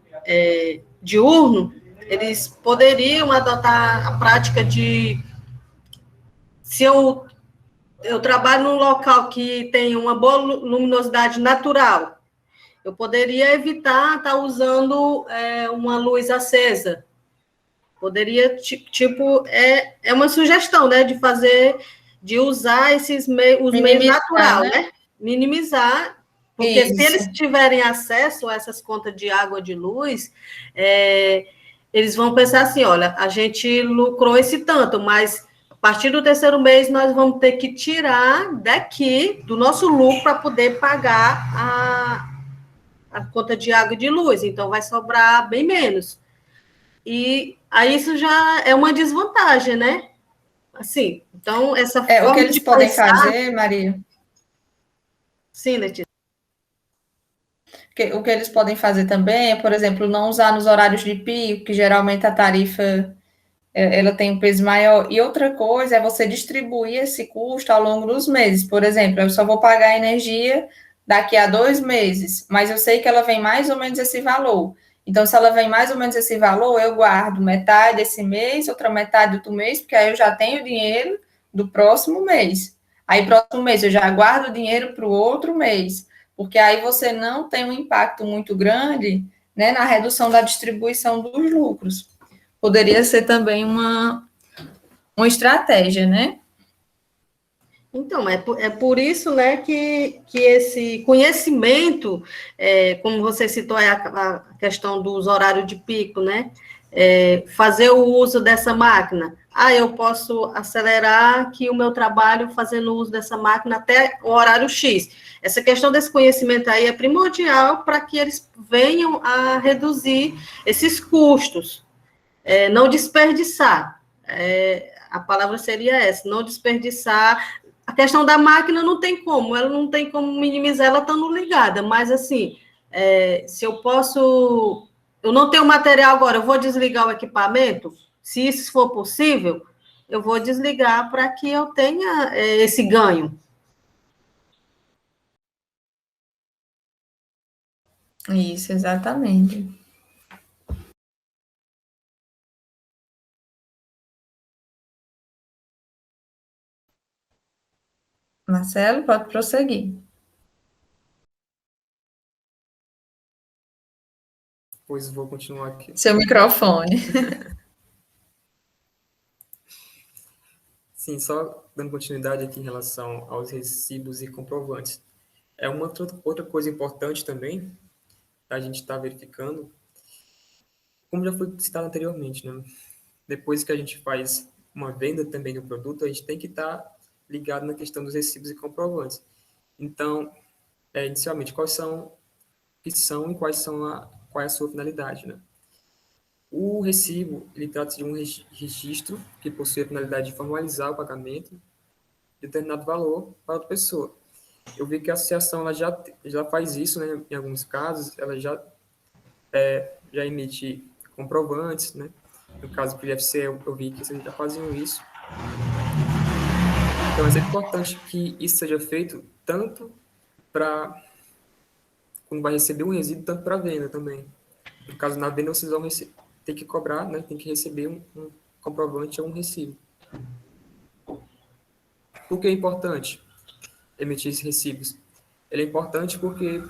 Speaker 4: diurno, eles poderiam adotar a prática de, se eu trabalho num local que tem uma boa luminosidade natural, eu poderia evitar estar usando uma luz acesa. Poderia, tipo, é uma sugestão, né, de usar os meios naturais, né? Minimizar, porque se eles tiverem acesso a essas contas de água, de luz, eles vão pensar assim, olha, a gente lucrou esse tanto, mas a partir do 3º mês nós vamos ter que tirar daqui do nosso lucro para poder pagar a conta de água e de luz, então vai sobrar bem menos. E aí isso já é uma desvantagem, né? Assim, então, essa forma
Speaker 3: o que eles
Speaker 4: de
Speaker 3: podem
Speaker 4: pensar...
Speaker 3: fazer, Maria?
Speaker 4: Sim, Letícia.
Speaker 3: O que eles podem fazer também é, por exemplo, não usar nos horários de pico, que geralmente a tarifa ela tem um peso maior. E outra coisa é você distribuir esse custo ao longo dos meses. Por exemplo, eu só vou pagar a energia daqui a 2 meses, mas eu sei que ela vem mais ou menos esse valor. Então, se ela vem mais ou menos esse valor, eu guardo metade desse mês, outra metade do outro mês, porque aí eu já tenho dinheiro do próximo mês. Aí, próximo mês, eu já guardo o dinheiro para o outro mês, porque aí você não tem um impacto muito grande, né, na redução da distribuição dos lucros. Poderia ser também uma estratégia, né?
Speaker 4: Então, é por isso, né, que esse conhecimento, como você citou a questão dos horários de pico, né, fazer o uso dessa máquina. Eu posso acelerar aqui o meu trabalho fazendo uso dessa máquina até o horário X. Essa questão desse conhecimento aí é primordial para que eles venham a reduzir esses custos, não desperdiçar. A palavra seria essa, não desperdiçar. A questão da máquina não tem como, ela não tem como minimizar ela estando ligada, mas assim, se eu posso... Eu não tenho material agora, eu vou desligar o equipamento, se isso for possível, eu vou desligar para que eu tenha esse ganho.
Speaker 3: Isso, exatamente. Marcelo, pode prosseguir.
Speaker 1: Pois vou continuar aqui.
Speaker 3: Seu microfone.
Speaker 1: Sim, só dando continuidade aqui em relação aos recibos e comprovantes. Uma outra coisa importante também, a gente está verificando, como já foi citado anteriormente, né? Depois que a gente faz uma venda também do produto, a gente tem que estar ligado na questão dos recibos e comprovantes. Então, inicialmente, quais são e qual é a sua finalidade, né? O recibo, ele trata-se de um registro que possui a finalidade de formalizar o pagamento de determinado valor para outra pessoa. Eu vi que a associação ela já faz isso, né? Em alguns casos, ela já emite comprovantes, né? No caso do IFC, eu vi que vocês já faziam isso. Então, é importante que isso seja feito tanto para quando vai receber um resíduo, tanto para a venda também. No caso, na venda, vocês vão ter que cobrar, né? Tem que receber um comprovante ou um recibo. Por que é importante emitir esses recibos? Ele é importante porque,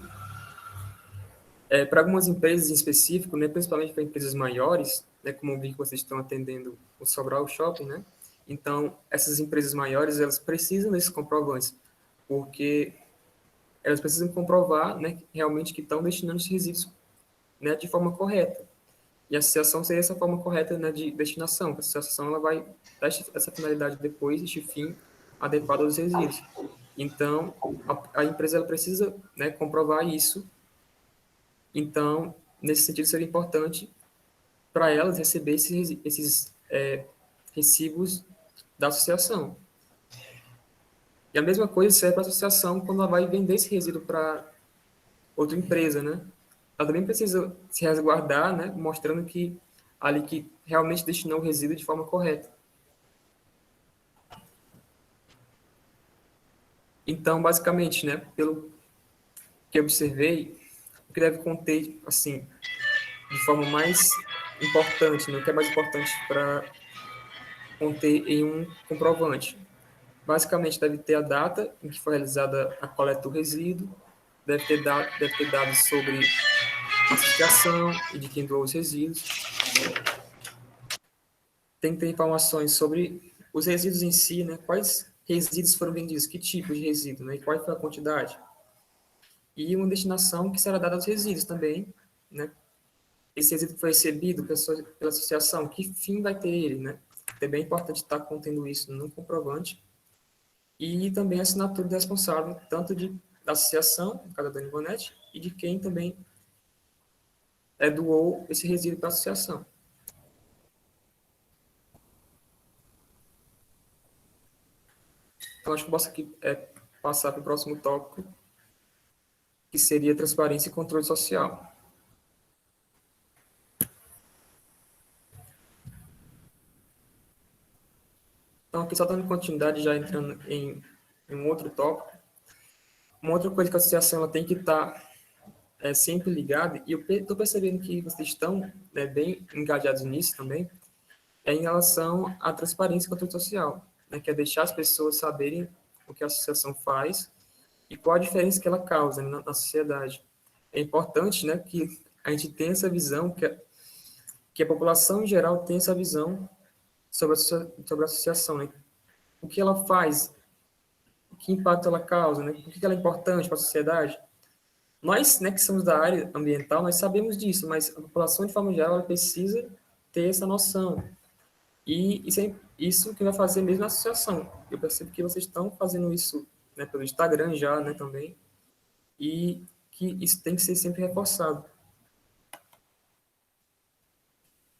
Speaker 1: para algumas empresas em específico, né, principalmente para empresas maiores, né, como eu vi que vocês estão atendendo o Sobral Shopping, né? Então, essas empresas maiores, elas precisam desses comprovantes, porque elas precisam comprovar, né, realmente que estão destinando esses resíduos, né, de forma correta. E a associação seria essa forma correta, né, de destinação. A associação ela vai dar essa finalidade depois, este fim adequado aos resíduos. Então, a empresa ela precisa, né, comprovar isso. Então, nesse sentido, seria importante para elas receber esses recibos da associação. E a mesma coisa serve para a associação quando ela vai vender esse resíduo para outra empresa, né? Ela também precisa se resguardar, né, mostrando que ali que realmente destinou o resíduo de forma correta. Então, basicamente, né, pelo que eu observei, o que deve conter, assim, de forma mais importante, né, o que é mais importante para conter em um comprovante. Basicamente, deve ter a data em que foi realizada a coleta do resíduo, deve ter dados sobre a associação e de quem doou os resíduos. Tem que ter informações sobre os resíduos em si, né? Quais resíduos foram vendidos, que tipo de resíduo, né? E qual foi a quantidade. E uma destinação que será dada aos resíduos também, né? Esse resíduo que foi recebido pela associação, que fim vai ter ele, né? É bem importante estar contendo isso no comprovante. E também a assinatura do responsável, tanto da associação, no caso da Dani Bonetti, e de quem também doou esse resíduo para a associação. Então, acho que eu posso aqui passar para o próximo tópico, que seria transparência e controle social. Então, aqui só dando continuidade, já entrando em um outro tópico. Uma outra coisa que a associação ela tem que estar sempre ligada, e eu estou percebendo que vocês estão bem engajados nisso também, é em relação à transparência e controle social, né, que é deixar as pessoas saberem o que a associação faz e qual a diferença que ela causa, né, na sociedade. É importante, né, que a gente tenha essa visão, que a população em geral tenha essa visão sobre a associação, né? O que ela faz, que impacto ela causa, né? Por que ela é importante para a sociedade. Nós, né, que somos da área ambiental, nós sabemos disso, mas a população, de forma geral, ela precisa ter essa noção. E isso que vai fazer mesmo a associação. Eu percebo que vocês estão fazendo isso, né, pelo Instagram já, né, também, e que isso tem que ser sempre reforçado.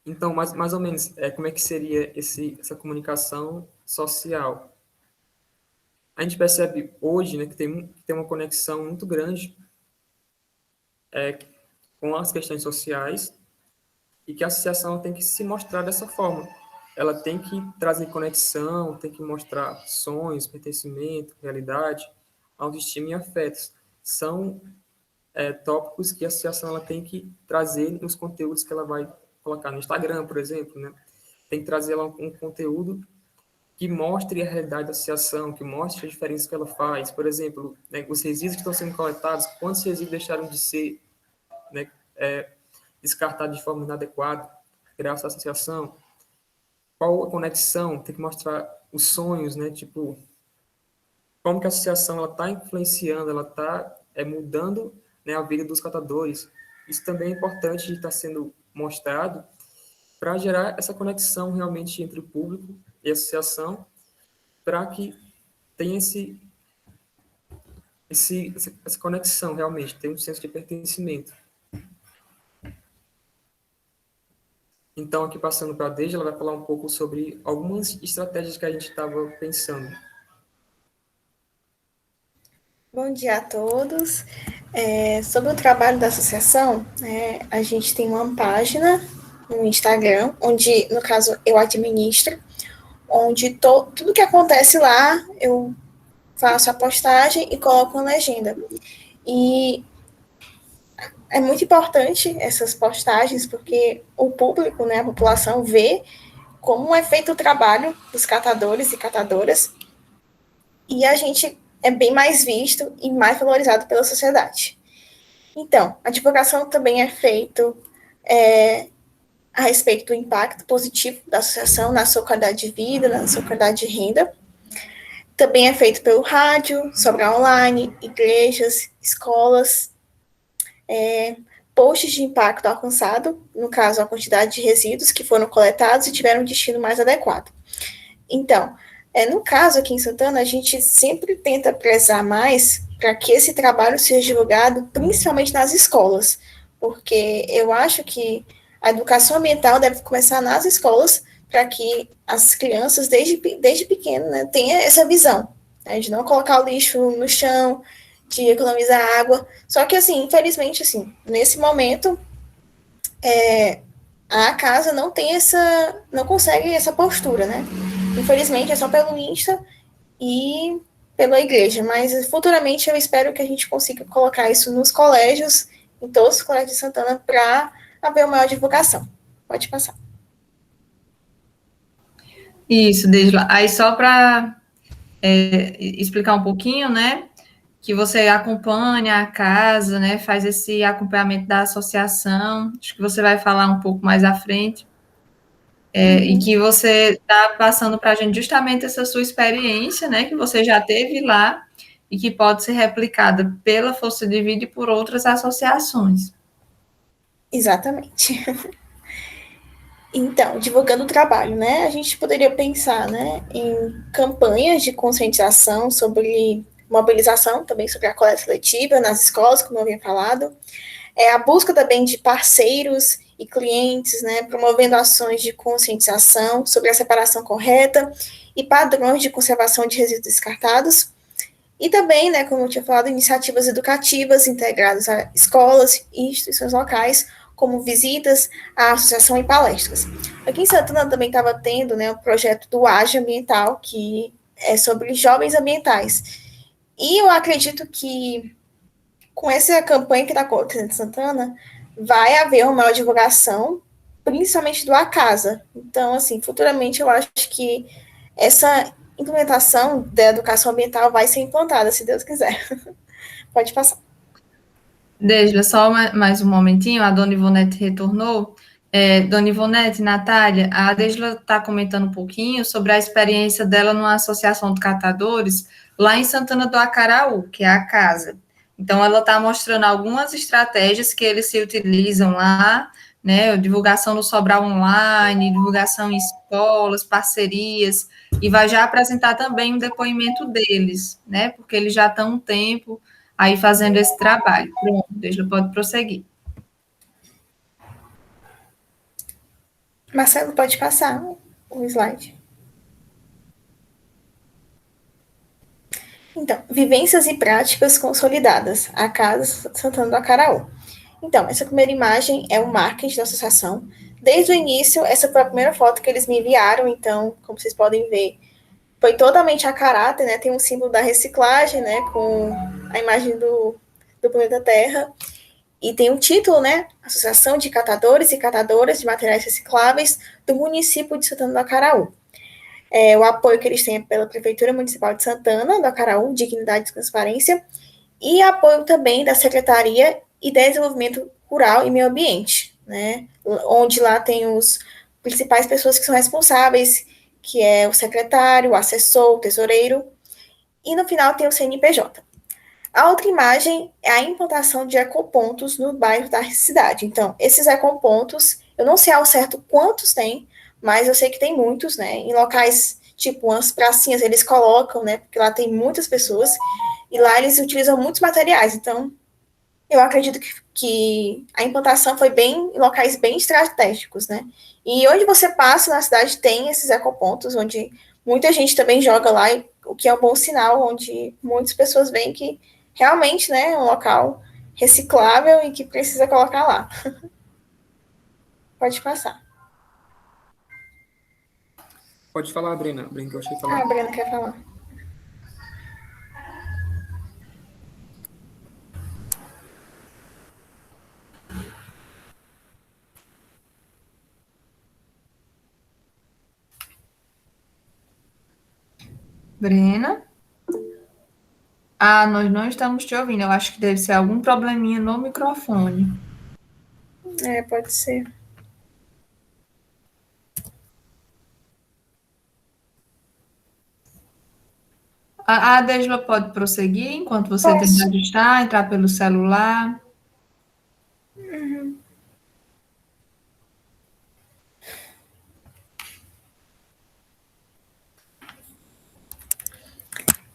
Speaker 1: Então, mais ou menos, como é que seria essa comunicação social? A gente percebe hoje, né, que tem uma conexão muito grande com as questões sociais e que a associação tem que se mostrar dessa forma. Ela tem que trazer conexão, tem que mostrar sonhos, pertencimento, realidade, autoestima e afetos. São tópicos que a associação ela tem que trazer nos conteúdos que ela vai colocar no Instagram, por exemplo, né? Tem que trazer lá um conteúdo que mostre a realidade da associação, que mostre a diferença que ela faz. Por exemplo, né, os resíduos que estão sendo coletados, quantos resíduos deixaram de ser, né, descartados de forma inadequada, graças à associação. Qual a conexão? Tem que mostrar os sonhos, né? Tipo, como que a associação ela está influenciando, ela está mudando, né, a vida dos catadores. Isso também é importante de estar sendo mostrado para gerar essa conexão realmente entre o público e a associação, para que tenha essa conexão realmente, tenha um senso de pertencimento. Então, aqui passando para a Deja, ela vai falar um pouco sobre algumas estratégias que a gente estava pensando.
Speaker 6: Bom dia a todos. Sobre o trabalho da associação, a gente tem uma página no Instagram, onde, no caso, eu administro, onde tudo que acontece lá, eu faço a postagem e coloco uma legenda. E é muito importante essas postagens, porque o público, né, a população, vê como é feito o trabalho dos catadores e catadoras, e a gente é bem mais visto e mais valorizado pela sociedade. Então, a divulgação também é feita a respeito do impacto positivo da associação na sua qualidade de vida, na sua qualidade de renda. Também é feito pelo rádio, Sobral Online, igrejas, escolas, posts de impacto alcançado, no caso, a quantidade de resíduos que foram coletados e tiveram um destino mais adequado. Então, no caso aqui em Santana, a gente sempre tenta prezar mais para que esse trabalho seja divulgado, principalmente nas escolas, porque eu acho que a educação ambiental deve começar nas escolas para que as crianças, desde pequeno, né, tenham essa visão, né, de não colocar o lixo no chão, de economizar água. Só que, assim, infelizmente, assim, nesse momento, a casa não tem não consegue essa postura, né? Infelizmente, é só pelo Insta e pela igreja, mas futuramente eu espero que a gente consiga colocar isso nos colégios, em todos os colégios de Santana, para haver uma maior divulgação. Pode passar.
Speaker 3: Isso, Desla. Aí só para explicar um pouquinho, né, que você acompanha a casa, né, faz esse acompanhamento da associação, acho que você vai falar um pouco mais à frente, e que você está passando para a gente justamente essa sua experiência, né, que você já teve lá, e que pode ser replicada pela Força de Vida e por outras associações.
Speaker 6: Exatamente. Então, divulgando o trabalho, né? A gente poderia pensar, né, em campanhas de conscientização sobre mobilização, também sobre a coleta seletiva nas escolas, como eu havia falado. A busca também de parceiros e clientes, né, promovendo ações de conscientização sobre a separação correta e padrões de conservação de resíduos descartados. E também, né, como eu tinha falado, iniciativas educativas integradas a escolas e instituições locais, como visitas à associação e palestras. Aqui em Santana também estava tendo, né, o projeto do AGE Ambiental, que é sobre jovens ambientais. E eu acredito que com essa campanha que está acontecendo em Santana, vai haver uma maior divulgação, principalmente do A Casa. Então, assim, futuramente eu acho que essa implementação da educação ambiental vai ser implantada, se Deus quiser. Pode passar.
Speaker 3: Desla, só mais um momentinho, a Dona Ivonete retornou. Dona Ivonete, Natália, a Desla está comentando um pouquinho sobre a experiência dela numa associação de catadores lá em Santana do Acaraú, que é a casa. Então, ela está mostrando algumas estratégias que eles se utilizam lá, né, divulgação no Sobral Online, divulgação em escolas, parcerias, e vai já apresentar também um depoimento deles, né, porque eles já estão um tempo aí fazendo esse trabalho. Pronto, Desla pode prosseguir.
Speaker 6: Marcelo, pode passar o slide. Então, vivências e práticas consolidadas, a Casa Santana do Acaraú. Então, essa primeira imagem é o marketing da associação. Desde o início, essa foi a primeira foto que eles me enviaram, então, como vocês podem ver, foi totalmente a caráter, né? Tem um símbolo da reciclagem, né? Com a imagem do planeta Terra. E tem um título, né? Associação de Catadores e Catadoras de Materiais Recicláveis do município de Santana do Acaraú. O apoio que eles têm é pela Prefeitura Municipal de Santana do Acaraú, Dignidade e Transparência, e apoio também da Secretaria de Desenvolvimento Rural e Meio Ambiente, né? Onde lá tem os principais pessoas que são responsáveis, que é o secretário, o assessor, o tesoureiro, e no final tem o CNPJ. A outra imagem é a implantação de ecopontos no bairro da cidade. Então, esses ecopontos, eu não sei ao certo quantos tem, mas eu sei que tem muitos, né? Em locais, tipo, umas pracinhas, eles colocam, né? Porque lá tem muitas pessoas, e lá eles utilizam muitos materiais. Então, eu acredito que a implantação foi em locais bem estratégicos, né? E onde você passa na cidade tem esses ecopontos, onde muita gente também joga lá, o que é um bom sinal, onde muitas pessoas veem que realmente, né, é um local reciclável e que precisa colocar lá. Pode passar.
Speaker 1: Pode falar, Brena. Brena, que eu achei falar.
Speaker 6: A Brena quer falar.
Speaker 3: Brena? Nós não estamos te ouvindo. Eu acho que deve ser algum probleminha no microfone.
Speaker 6: Pode ser.
Speaker 3: A Adesla pode prosseguir enquanto você
Speaker 6: Posso.
Speaker 3: tenta registrar, entrar pelo celular.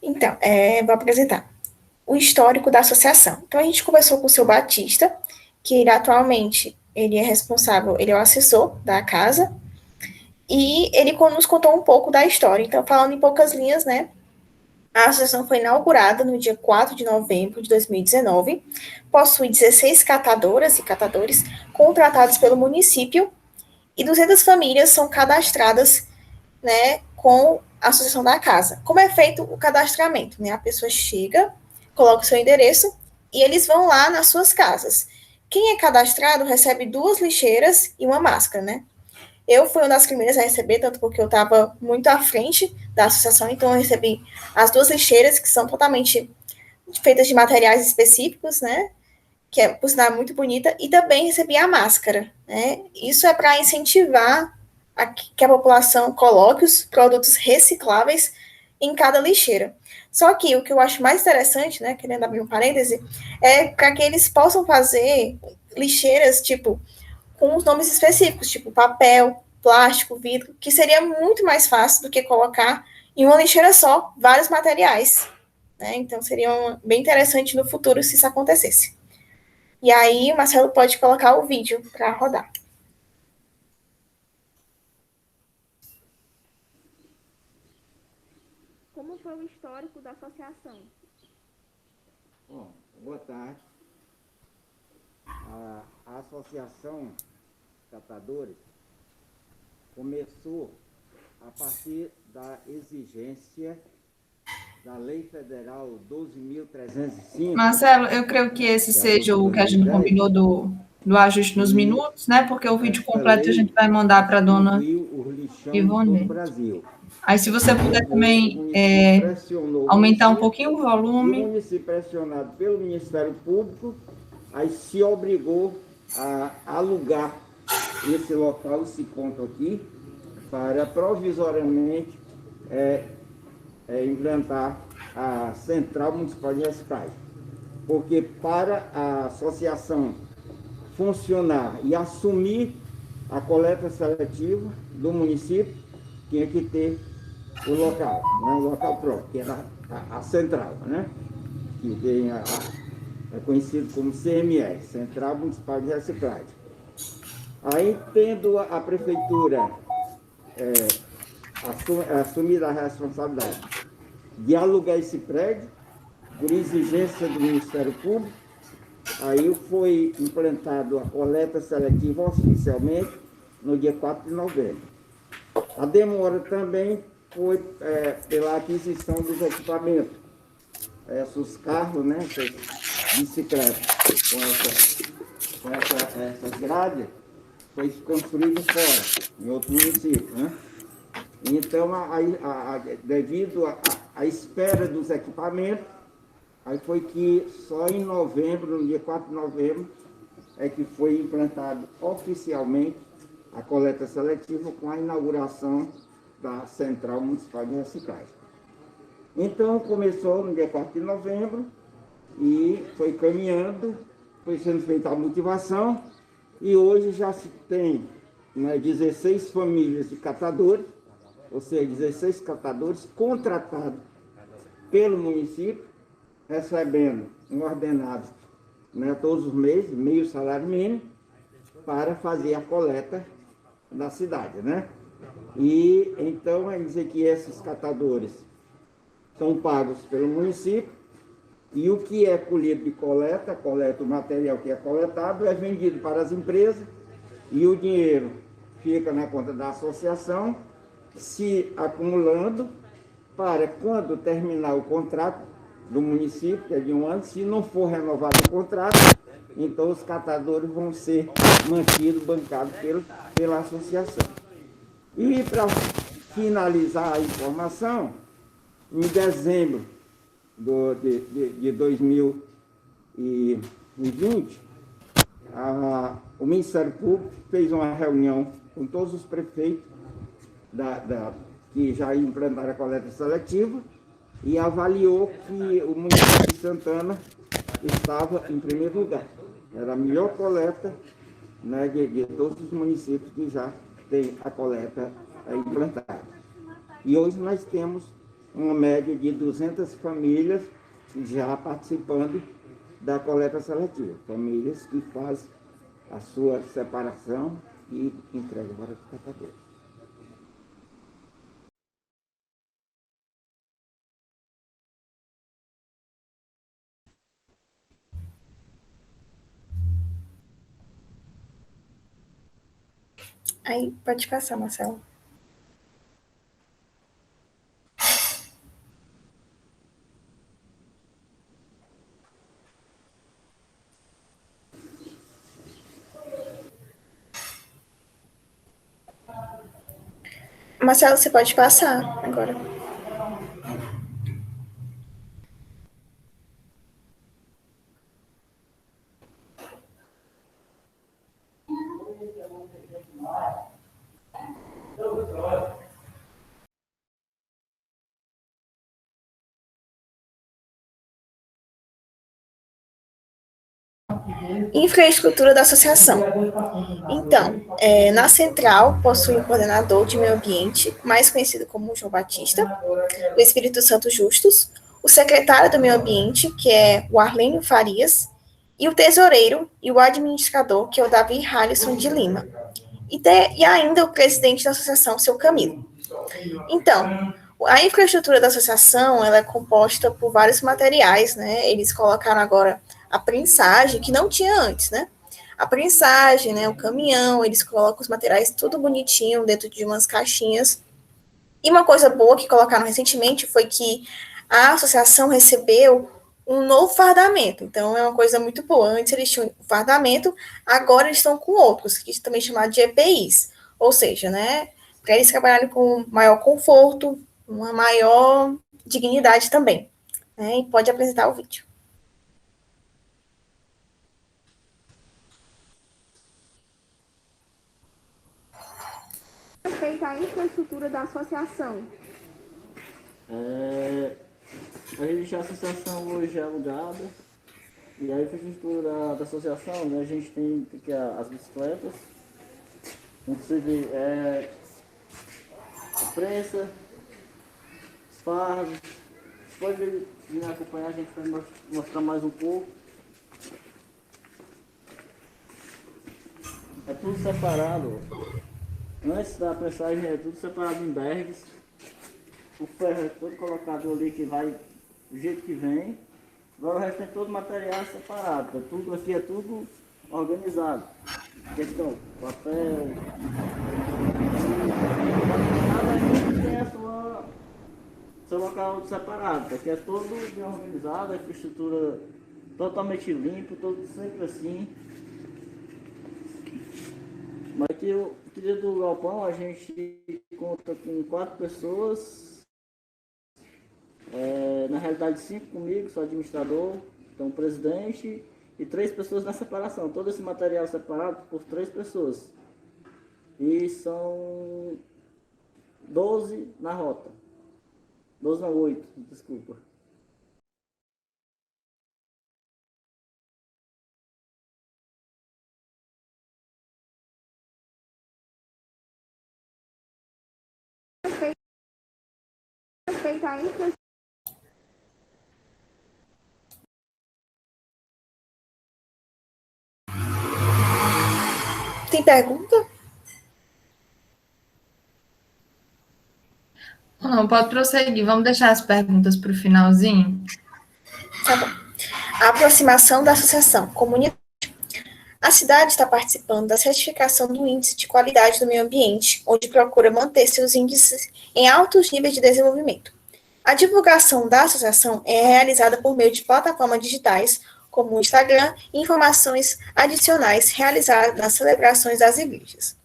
Speaker 6: Então, vou apresentar o histórico da associação. Então, a gente conversou com o seu Batista, que ele atualmente ele é responsável, ele é o assessor da casa, e ele nos contou um pouco da história. Então, falando em poucas linhas, né, a associação foi inaugurada no dia 4 de novembro de 2019, possui 16 catadoras e catadores contratados pelo município, e 200 famílias são cadastradas, né, com a associação da casa. Como é feito o cadastramento? Né? A pessoa chega, coloca o seu endereço e eles vão lá nas suas casas. Quem é cadastrado recebe 2 lixeiras e uma máscara, né? Eu fui uma das primeiras a receber, tanto porque eu estava muito à frente da associação, então eu recebi as 2 lixeiras, que são totalmente feitas de materiais específicos, né? Que é, por sinal, muito bonita, e também recebi a máscara, né? Isso é para incentivar que a população coloque os produtos recicláveis em cada lixeira. Só que o que eu acho mais interessante, né, querendo abrir um parêntese, é para que eles possam fazer lixeiras, tipo, com os nomes específicos, tipo papel, plástico, vidro, que seria muito mais fácil do que colocar em uma lixeira só vários materiais, né? Então seria bem interessante no futuro se isso acontecesse. E aí o Marcelo pode colocar o vídeo para rodar. Como foi o histórico da associação?
Speaker 7: Bom, boa tarde. A Associação Catadores começou a partir da exigência da Lei Federal 12.305.
Speaker 3: Marcelo, eu creio que esse seja o que a gente combinou do ajuste nos minutos, né? Porque o vídeo completo a gente vai mandar para a dona Ivone. Aí, se você puder também aumentar um pouquinho o volume.
Speaker 7: O município, pressionado pelo Ministério Público, aí se obrigou a alugar esse local, esse ponto aqui, para provisoriamente implantar a Central Municipal de Reciclagem. Porque para a associação funcionar e assumir a coleta seletiva do município, tinha que ter o local, né? O local próprio, que era a central, né? Que tem é conhecido como CMR, Central Municipal de Reciclagem. Aí, tendo a prefeitura assumir a responsabilidade de alugar esse prédio, por exigência do Ministério Público, aí foi implantado a coleta seletiva oficialmente no dia 4 de novembro. A demora também foi pela aquisição dos equipamentos. Esses carros, né, essas bicicletas com essas grades, foi construído fora, em outro município, né? Então, devido à espera dos equipamentos, aí foi que só em novembro, no dia 4 de novembro, é que foi implantado oficialmente a coleta seletiva com a inauguração da Central Municipal de Reciclagem. Então, começou no dia 4 de novembro e foi caminhando, foi sendo feita a motivação e hoje já se tem 16 famílias de catadores, ou seja, 16 catadores contratados pelo município, recebendo um ordenado, né, todos os meses, meio salário mínimo, para fazer a coleta da cidade, né? E então, é dizer que esses catadores são pagos pelo município e o que é colhido de coleta, o material que é coletado é vendido para as empresas e o dinheiro fica na conta da associação, se acumulando para quando terminar o contrato do município, que é de 1 ano, se não for renovado o contrato, então os catadores vão ser mantidos, bancados pela associação. E para finalizar a informação, em dezembro de 2020, o Ministério Público fez uma reunião com todos os prefeitos que já implantaram a coleta seletiva e avaliou que o município de Santana estava em primeiro lugar. Era a melhor coleta, né, de todos os municípios que já tem a coleta implantada. E hoje nós temos uma média de 200 famílias já participando da coleta seletiva. Famílias que fazem a sua separação e entregam para os catadores.
Speaker 6: Aí, pode passar, Marcelo. Marcelo, você pode passar agora. Infraestrutura da associação. Então, na central possui um coordenador de meio ambiente, mais conhecido como João Batista, do Espírito Santo Justus, o secretário do meio ambiente, que é o Arlênio Farias, e o tesoureiro e o administrador, que é o Davi Halisson de Lima. E ainda o presidente da associação, seu Camilo. Então, a infraestrutura da associação, ela é composta por vários materiais, né? Eles colocaram agora a prensagem, que não tinha antes, né? A prensagem, né? O caminhão, eles colocam os materiais tudo bonitinho dentro de umas caixinhas. E uma coisa boa que colocaram recentemente foi que a associação recebeu um novo fardamento. Então, é uma coisa muito boa. Antes eles tinham um fardamento, agora eles estão com outros, que também chamados de EPIs. Ou seja, né? Para eles trabalharem com maior conforto, uma maior dignidade também. Né? E pode apresentar o vídeo. Feita a infraestrutura da associação.
Speaker 8: A associação hoje é alugada, e a infraestrutura da associação, né, a gente tem aqui as bicicletas, inclusive prensa, fardos. Pode vir acompanhar, a gente vai mostrar mais um pouco. É tudo separado. Antes da pressagem é tudo separado em bergs. O ferro é todo colocado ali que vai do jeito que vem. Agora o resto é todo material separado. Tudo aqui é tudo organizado. Questão, papel. Cada gente tem seu local separado. Aqui é todo bem organizado, a infraestrutura totalmente limpa, todo sempre assim. Mas aqui eu queria do galpão, a gente conta com 4 pessoas, na realidade 5 comigo, sou administrador, então presidente, e 3 pessoas na separação, todo esse material separado por 3 pessoas. E são 12 na rota, 12 não, 8, desculpa.
Speaker 6: Feita a infraestrutura. Tem pergunta?
Speaker 3: Não, pode prosseguir. Vamos deixar as perguntas para o finalzinho.
Speaker 6: Tá bom. A aproximação da associação comunitária. A cidade está participando da certificação do Índice de Qualidade do Meio Ambiente, onde procura manter seus índices em altos níveis de desenvolvimento. A divulgação da associação é realizada por meio de plataformas digitais, como o Instagram, e informações adicionais realizadas nas celebrações das igrejas.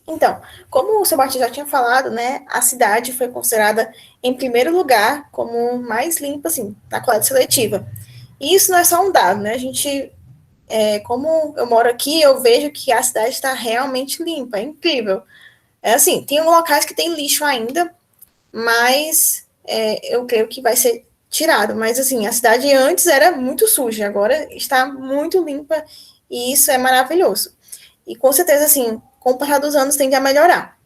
Speaker 6: Então, como o seu Batista já tinha falado, né, a cidade foi considerada em primeiro lugar como mais limpa, assim, na coleta seletiva. E isso não é só um dado, né, a gente, como eu moro aqui, eu vejo que a cidade está realmente limpa, é incrível. É assim, tem locais que tem lixo ainda, mas eu creio que vai ser tirado. Mas, assim, a cidade antes era muito suja, agora está muito limpa e isso é maravilhoso. E, com certeza, assim, com o passar dos anos tende a melhorar.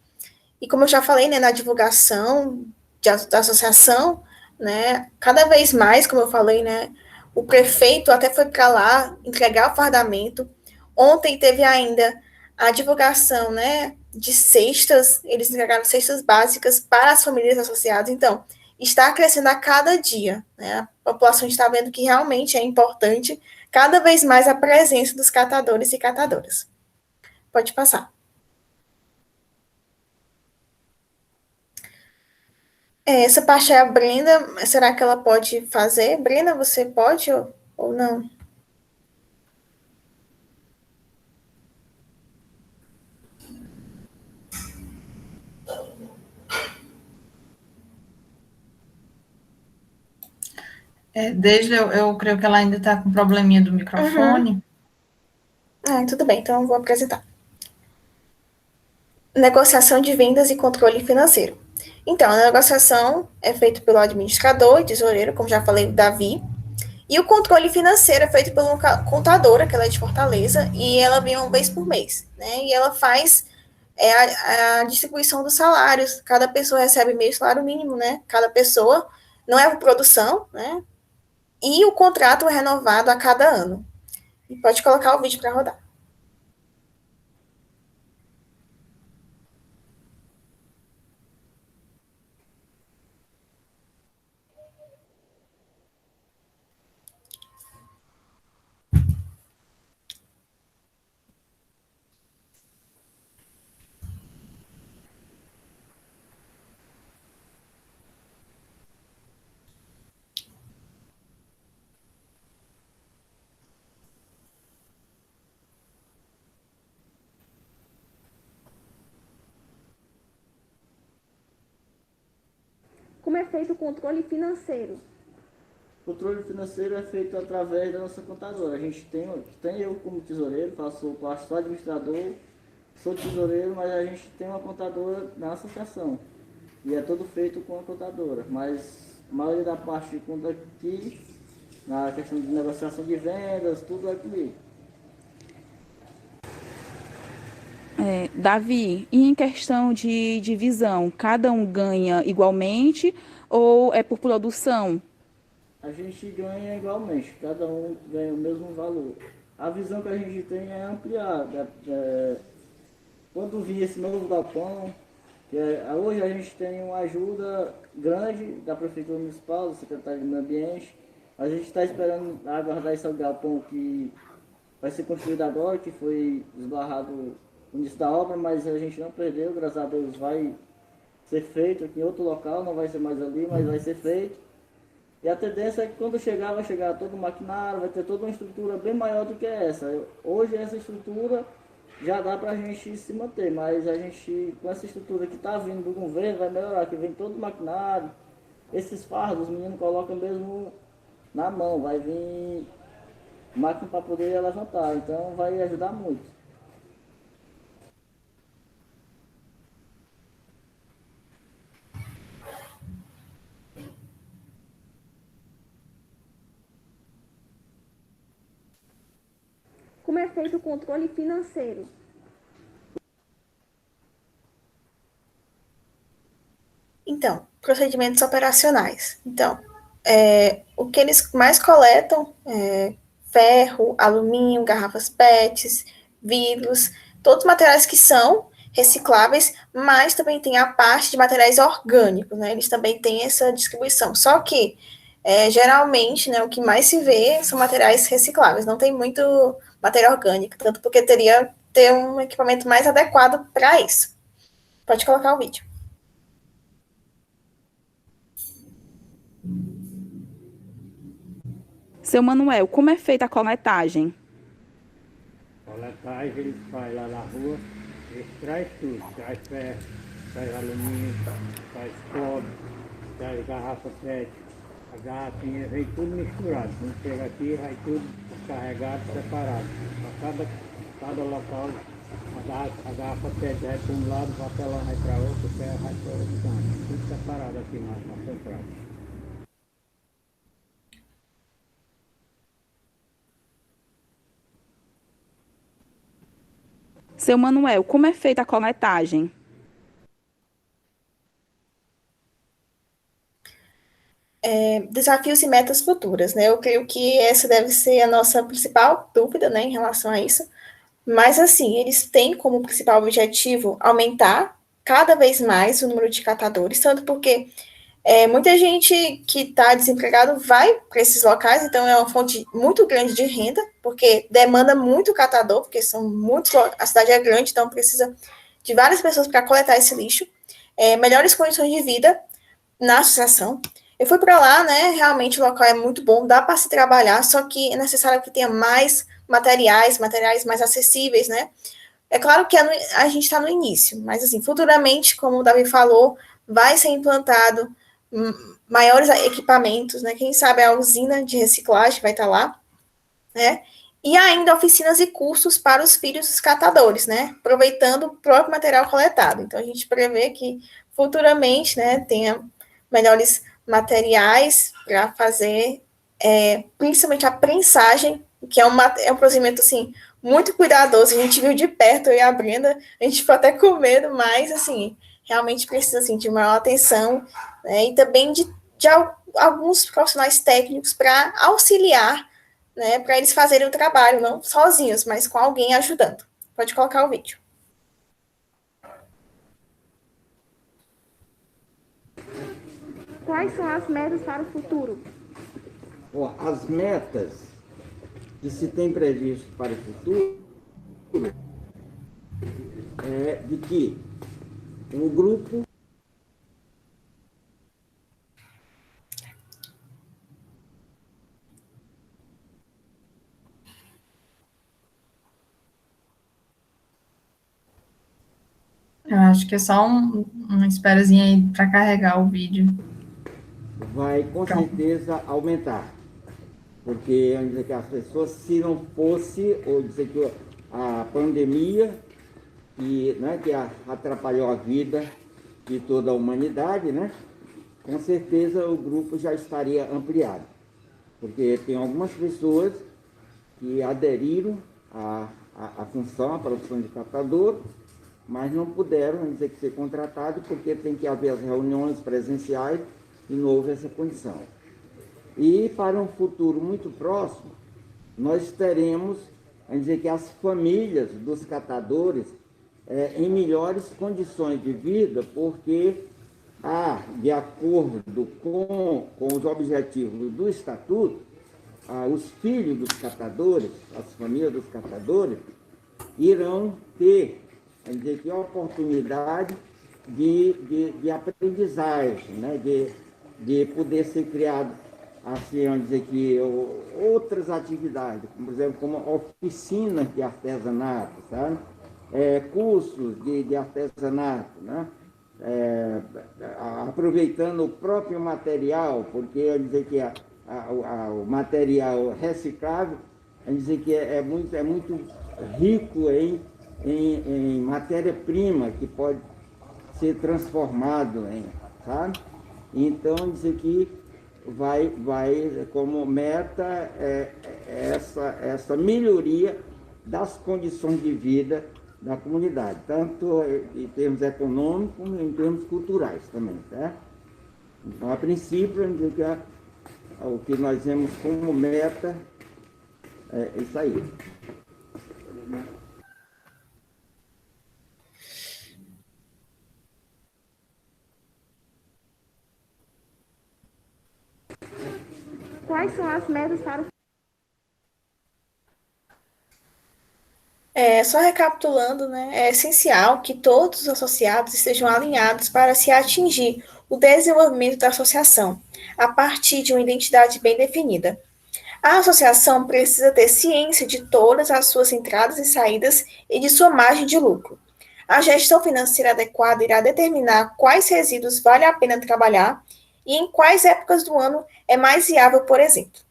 Speaker 6: E como eu já falei, né, na divulgação da associação, né, cada vez mais, como eu falei, né, o prefeito até foi para lá entregar o fardamento. Ontem teve ainda a divulgação, né, de cestas, eles entregaram cestas básicas para as famílias associadas. Então, está crescendo a cada dia, né, a população está vendo que realmente é importante cada vez mais a presença dos catadores e catadoras. Pode passar. Essa parte é a Brenda. Será que ela pode fazer? Brenda, você pode ou não?
Speaker 3: Eu creio que ela ainda está com probleminha do microfone.
Speaker 6: Tudo bem, então eu vou apresentar. Negociação de vendas e controle financeiro. Então, a negociação é feita pelo administrador e tesoureiro, como já falei, o Davi, e o controle financeiro é feito por uma contadora, que ela é de Fortaleza, e ela vem uma vez por mês, né? E ela faz a distribuição dos salários. Cada pessoa recebe meio salário mínimo, né? Cada pessoa, não é por produção, né? E o contrato é renovado a cada ano. E pode colocar o vídeo para rodar. Como é feito o controle financeiro?
Speaker 8: O controle financeiro é feito através da nossa contadora. A gente tem eu como tesoureiro, faço parte do administrador, sou tesoureiro, mas a gente tem uma contadora na associação. E é tudo feito com a contadora. Mas a maioria da parte de conta aqui, na questão de negociação de vendas, tudo é comigo.
Speaker 9: Davi, e em questão de divisão, cada um ganha igualmente ou é por produção?
Speaker 8: A gente ganha igualmente, cada um ganha o mesmo valor. A visão que a gente tem é ampliar. Quando vir esse novo galpão, hoje a gente tem uma ajuda grande da Prefeitura Municipal, do Secretário do Meio Ambiente. A gente está esperando aguardar esse galpão que vai ser construído agora, que foi esbarrado no início da obra, mas a gente não perdeu, graças a Deus vai ser feito aqui em outro local, não vai ser mais ali, mas vai ser feito. E a tendência é que quando chegar, vai chegar todo o maquinário, vai ter toda uma estrutura bem maior do que essa. Hoje essa estrutura já dá para a gente se manter, mas a gente, com essa estrutura que está vindo do governo, vai melhorar, que vem todo o maquinário, esses fardos, os meninos colocam mesmo na mão, vai vir máquina para poder levantar, então vai ajudar muito.
Speaker 6: Como é feito o controle financeiro? Então, procedimentos operacionais. Então, o que eles mais coletam é ferro, alumínio, garrafas PETs, vidros, todos os materiais que são recicláveis, mas também tem a parte de materiais orgânicos, né? Eles também têm essa distribuição. Só que, geralmente, né, o que mais se vê são materiais recicláveis, não tem muito material orgânico, tanto porque teria que ter um equipamento mais adequado para isso. Pode colocar o vídeo.
Speaker 9: Seu Manuel, como é feita a coletagem?
Speaker 10: Coletagem eles fazem lá na rua, eles trazem tudo, traz ferro, traz alumínio, traz cobre, traz garrafa PET, a garrafinha vem tudo misturado. Quando chega aqui, vai tudo carregado, separado. Para cada local, a garrafa PET vai para um lado, o papelão vai para outro, o ferro vai para outro canto. Tudo separado aqui na central.
Speaker 9: Seu Manuel, como é feita a coletagem?
Speaker 6: Desafios e metas futuras, né? Eu creio que essa deve ser a nossa principal dúvida, né, em relação a isso. Mas, assim, eles têm como principal objetivo aumentar cada vez mais o número de catadores, tanto porque muita gente que está desempregado vai para esses locais, então é uma fonte muito grande de renda, porque demanda muito catador, porque são muitos, a cidade é grande, então precisa de várias pessoas para coletar esse lixo. Melhores condições de vida na associação. Eu fui para lá, né? Realmente o local é muito bom, dá para se trabalhar, só que é necessário que tenha mais materiais mais acessíveis, né? É claro que a gente está no início, mas assim, futuramente, como o Davi falou, vai ser implantado maiores equipamentos, né? Quem sabe a usina de reciclagem vai estar lá, né? E ainda oficinas e cursos para os filhos dos catadores, né? Aproveitando o próprio material coletado. Então, a gente prevê que futuramente, né, tenha melhores materiais para fazer, principalmente a prensagem, que é um procedimento, assim, muito cuidadoso. A gente viu de perto, eu e a Brenda, a gente ficou até com medo, mas, assim, realmente precisa, assim, de maior atenção, né, e também de alguns profissionais técnicos para auxiliar, né, para eles fazerem o trabalho, não sozinhos, mas com alguém ajudando. Pode colocar o vídeo.
Speaker 11: Quais são as metas para o futuro?
Speaker 7: Bom, as metas que se tem previsto para o futuro é de que o grupo
Speaker 3: Eu acho que é só uma esperazinha aí para carregar o vídeo.
Speaker 7: vai com certeza aumentar. Porque vamos dizer que as pessoas, se não fosse, ou dizer que a pandemia, que atrapalhou a vida de toda a humanidade, né? Com certeza o grupo já estaria ampliado. Porque tem algumas pessoas que aderiram à função, à profissão de catador, mas não puderam, vamos dizer, que ser contratados porque tem que haver as reuniões presenciais e não houve essa condição. E para um futuro muito próximo, nós teremos, vamos dizer, que as famílias dos catadores em melhores condições de vida, porque de acordo com os objetivos do Estatuto, os filhos dos catadores, as famílias dos catadores, irão ter, vamos dizer, que oportunidade de aprendizagem, né? de poder ser criado, assim, vamos dizer, que outras atividades, por exemplo, como oficinas de artesanato, sabe? Cursos de artesanato, né? Aproveitando o próprio material, porque vamos dizer que o material reciclável, vamos dizer que é muito rico em matéria-prima que pode ser transformado sabe? Então, dizer que vai como meta essa melhoria das condições de vida da comunidade, tanto em termos econômicos como em termos culturais também, tá? Então, a princípio, vamos dizer que o que nós vemos como meta é isso aí.
Speaker 11: Quais são as metas para o
Speaker 6: Só recapitulando, né, é essencial que todos os associados estejam alinhados para se atingir o desenvolvimento da associação, a partir de uma identidade bem definida. A associação precisa ter ciência de todas as suas entradas e saídas e de sua margem de lucro. A gestão financeira adequada irá determinar quais resíduos vale a pena trabalhar e em quais épocas do ano é mais viável, por exemplo.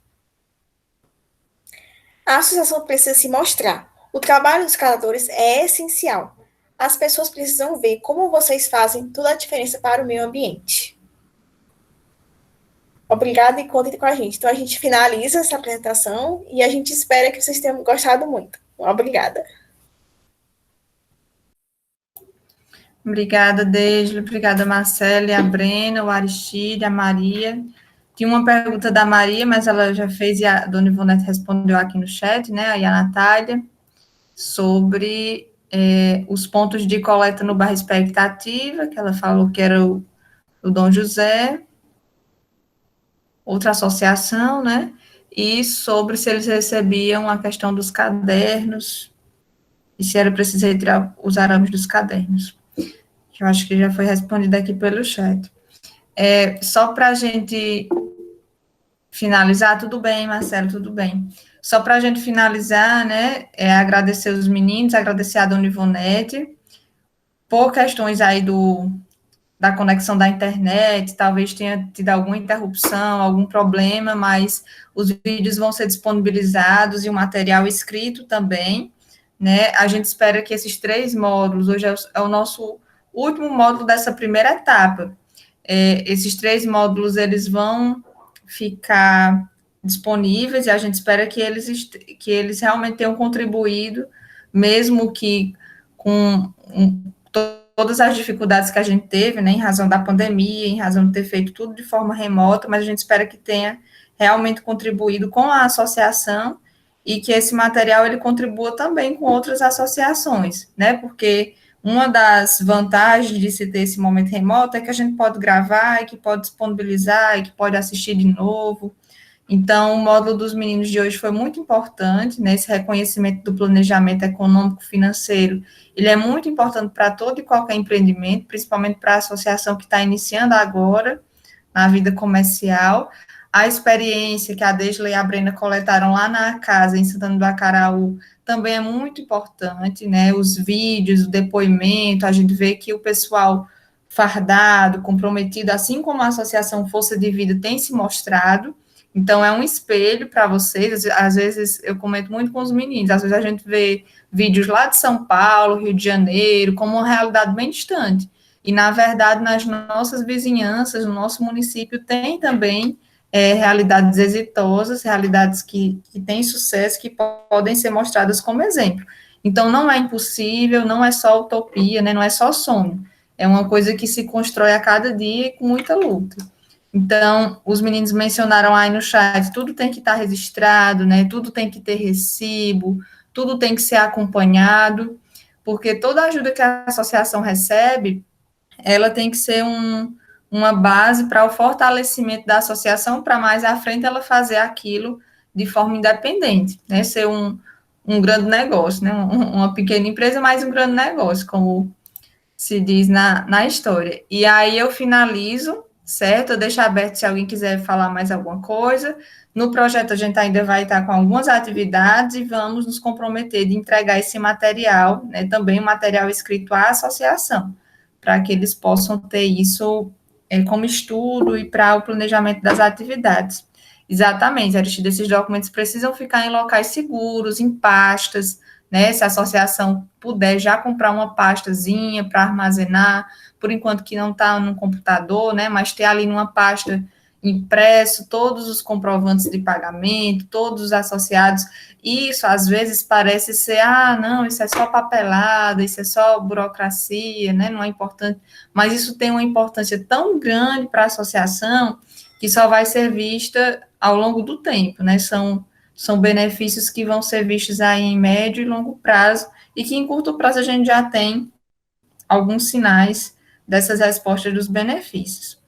Speaker 6: A associação precisa se mostrar. O trabalho dos catadores é essencial. As pessoas precisam ver como vocês fazem toda a diferença para o meio ambiente. Obrigada e contem com a gente. Então, a gente finaliza essa apresentação e a gente espera que vocês tenham gostado muito. Obrigada.
Speaker 3: Obrigada, Deisle. Obrigada, Marcela, a Brena, o Aristide, a Maria. Tinha uma pergunta da Maria, mas ela já fez e a dona Ivonete respondeu aqui no chat, né? E a Natália, sobre os pontos de coleta no bairro Expectativa, que ela falou que era o Dom José, outra associação, né? E sobre se eles recebiam a questão dos cadernos e se era preciso retirar os arames dos cadernos. Eu acho que já foi respondido aqui pelo chat. Só para a gente finalizar, tudo bem, Marcelo, tudo bem. Só para a gente finalizar, né, agradecer os meninos, agradecer a dona Ivonete, por questões aí da conexão da internet, talvez tenha tido alguma interrupção, algum problema, mas os vídeos vão ser disponibilizados e o material escrito também, né? A gente espera que esses 3 módulos, hoje é o nosso último módulo dessa primeira etapa. Esses 3 módulos, eles vão ficar disponíveis e a gente espera que eles realmente tenham contribuído, mesmo que com todas as dificuldades que a gente teve, né, em razão da pandemia, em razão de ter feito tudo de forma remota, mas a gente espera que tenha realmente contribuído com a associação e que esse material ele contribua também com outras associações, né, porque uma das vantagens de se ter esse momento remoto é que a gente pode gravar e que pode disponibilizar e que pode assistir de novo. Então, o módulo dos meninos de hoje foi muito importante, né, esse reconhecimento do planejamento econômico-financeiro, ele é muito importante para todo e qualquer empreendimento, principalmente para a associação que está iniciando agora, na vida comercial. A experiência que a Deisle e a Brena coletaram lá na casa, em Santana do Acaraú, também é muito importante, né, os vídeos, o depoimento, a gente vê que o pessoal fardado, comprometido, assim como a Associação Força de Vida tem se mostrado. Então, é um espelho para vocês. Às vezes, eu comento muito com os meninos, às vezes a gente vê vídeos lá de São Paulo, Rio de Janeiro, como uma realidade bem distante. E, na verdade, nas nossas vizinhanças, no nosso município, tem também realidades exitosas, realidades que têm sucesso, que podem ser mostradas como exemplo. Então, não é impossível, não é só utopia, né, não é só sonho. É uma coisa que se constrói a cada dia e com muita luta. Então, os meninos mencionaram aí no chat, tudo tem que estar registrado, né, tudo tem que ter recibo, tudo tem que ser acompanhado, porque toda ajuda que a associação recebe, ela tem que ser uma base para o fortalecimento da associação, para mais à frente ela fazer aquilo de forma independente, né, ser um grande negócio, né, uma pequena empresa, mas um grande negócio, como se diz na história. E aí eu finalizo, certo? Eu deixo aberto se alguém quiser falar mais alguma coisa. No projeto a gente ainda vai estar com algumas atividades e vamos nos comprometer de entregar esse material, né, também o material escrito à associação, para que eles possam ter isso como estudo e para o planejamento das atividades. Exatamente, Aristide, esses documentos precisam ficar em locais seguros, em pastas, né, se a associação puder já comprar uma pastazinha para armazenar, por enquanto que não está no computador, né, mas ter ali numa pasta impresso todos os comprovantes de pagamento, todos os associados. Isso às vezes parece ser, não, isso é só papelada, isso é só burocracia, né, não é importante, mas isso tem uma importância tão grande para a associação que só vai ser vista ao longo do tempo, né, são benefícios que vão ser vistos aí em médio e longo prazo, e que em curto prazo a gente já tem alguns sinais dessas respostas dos benefícios.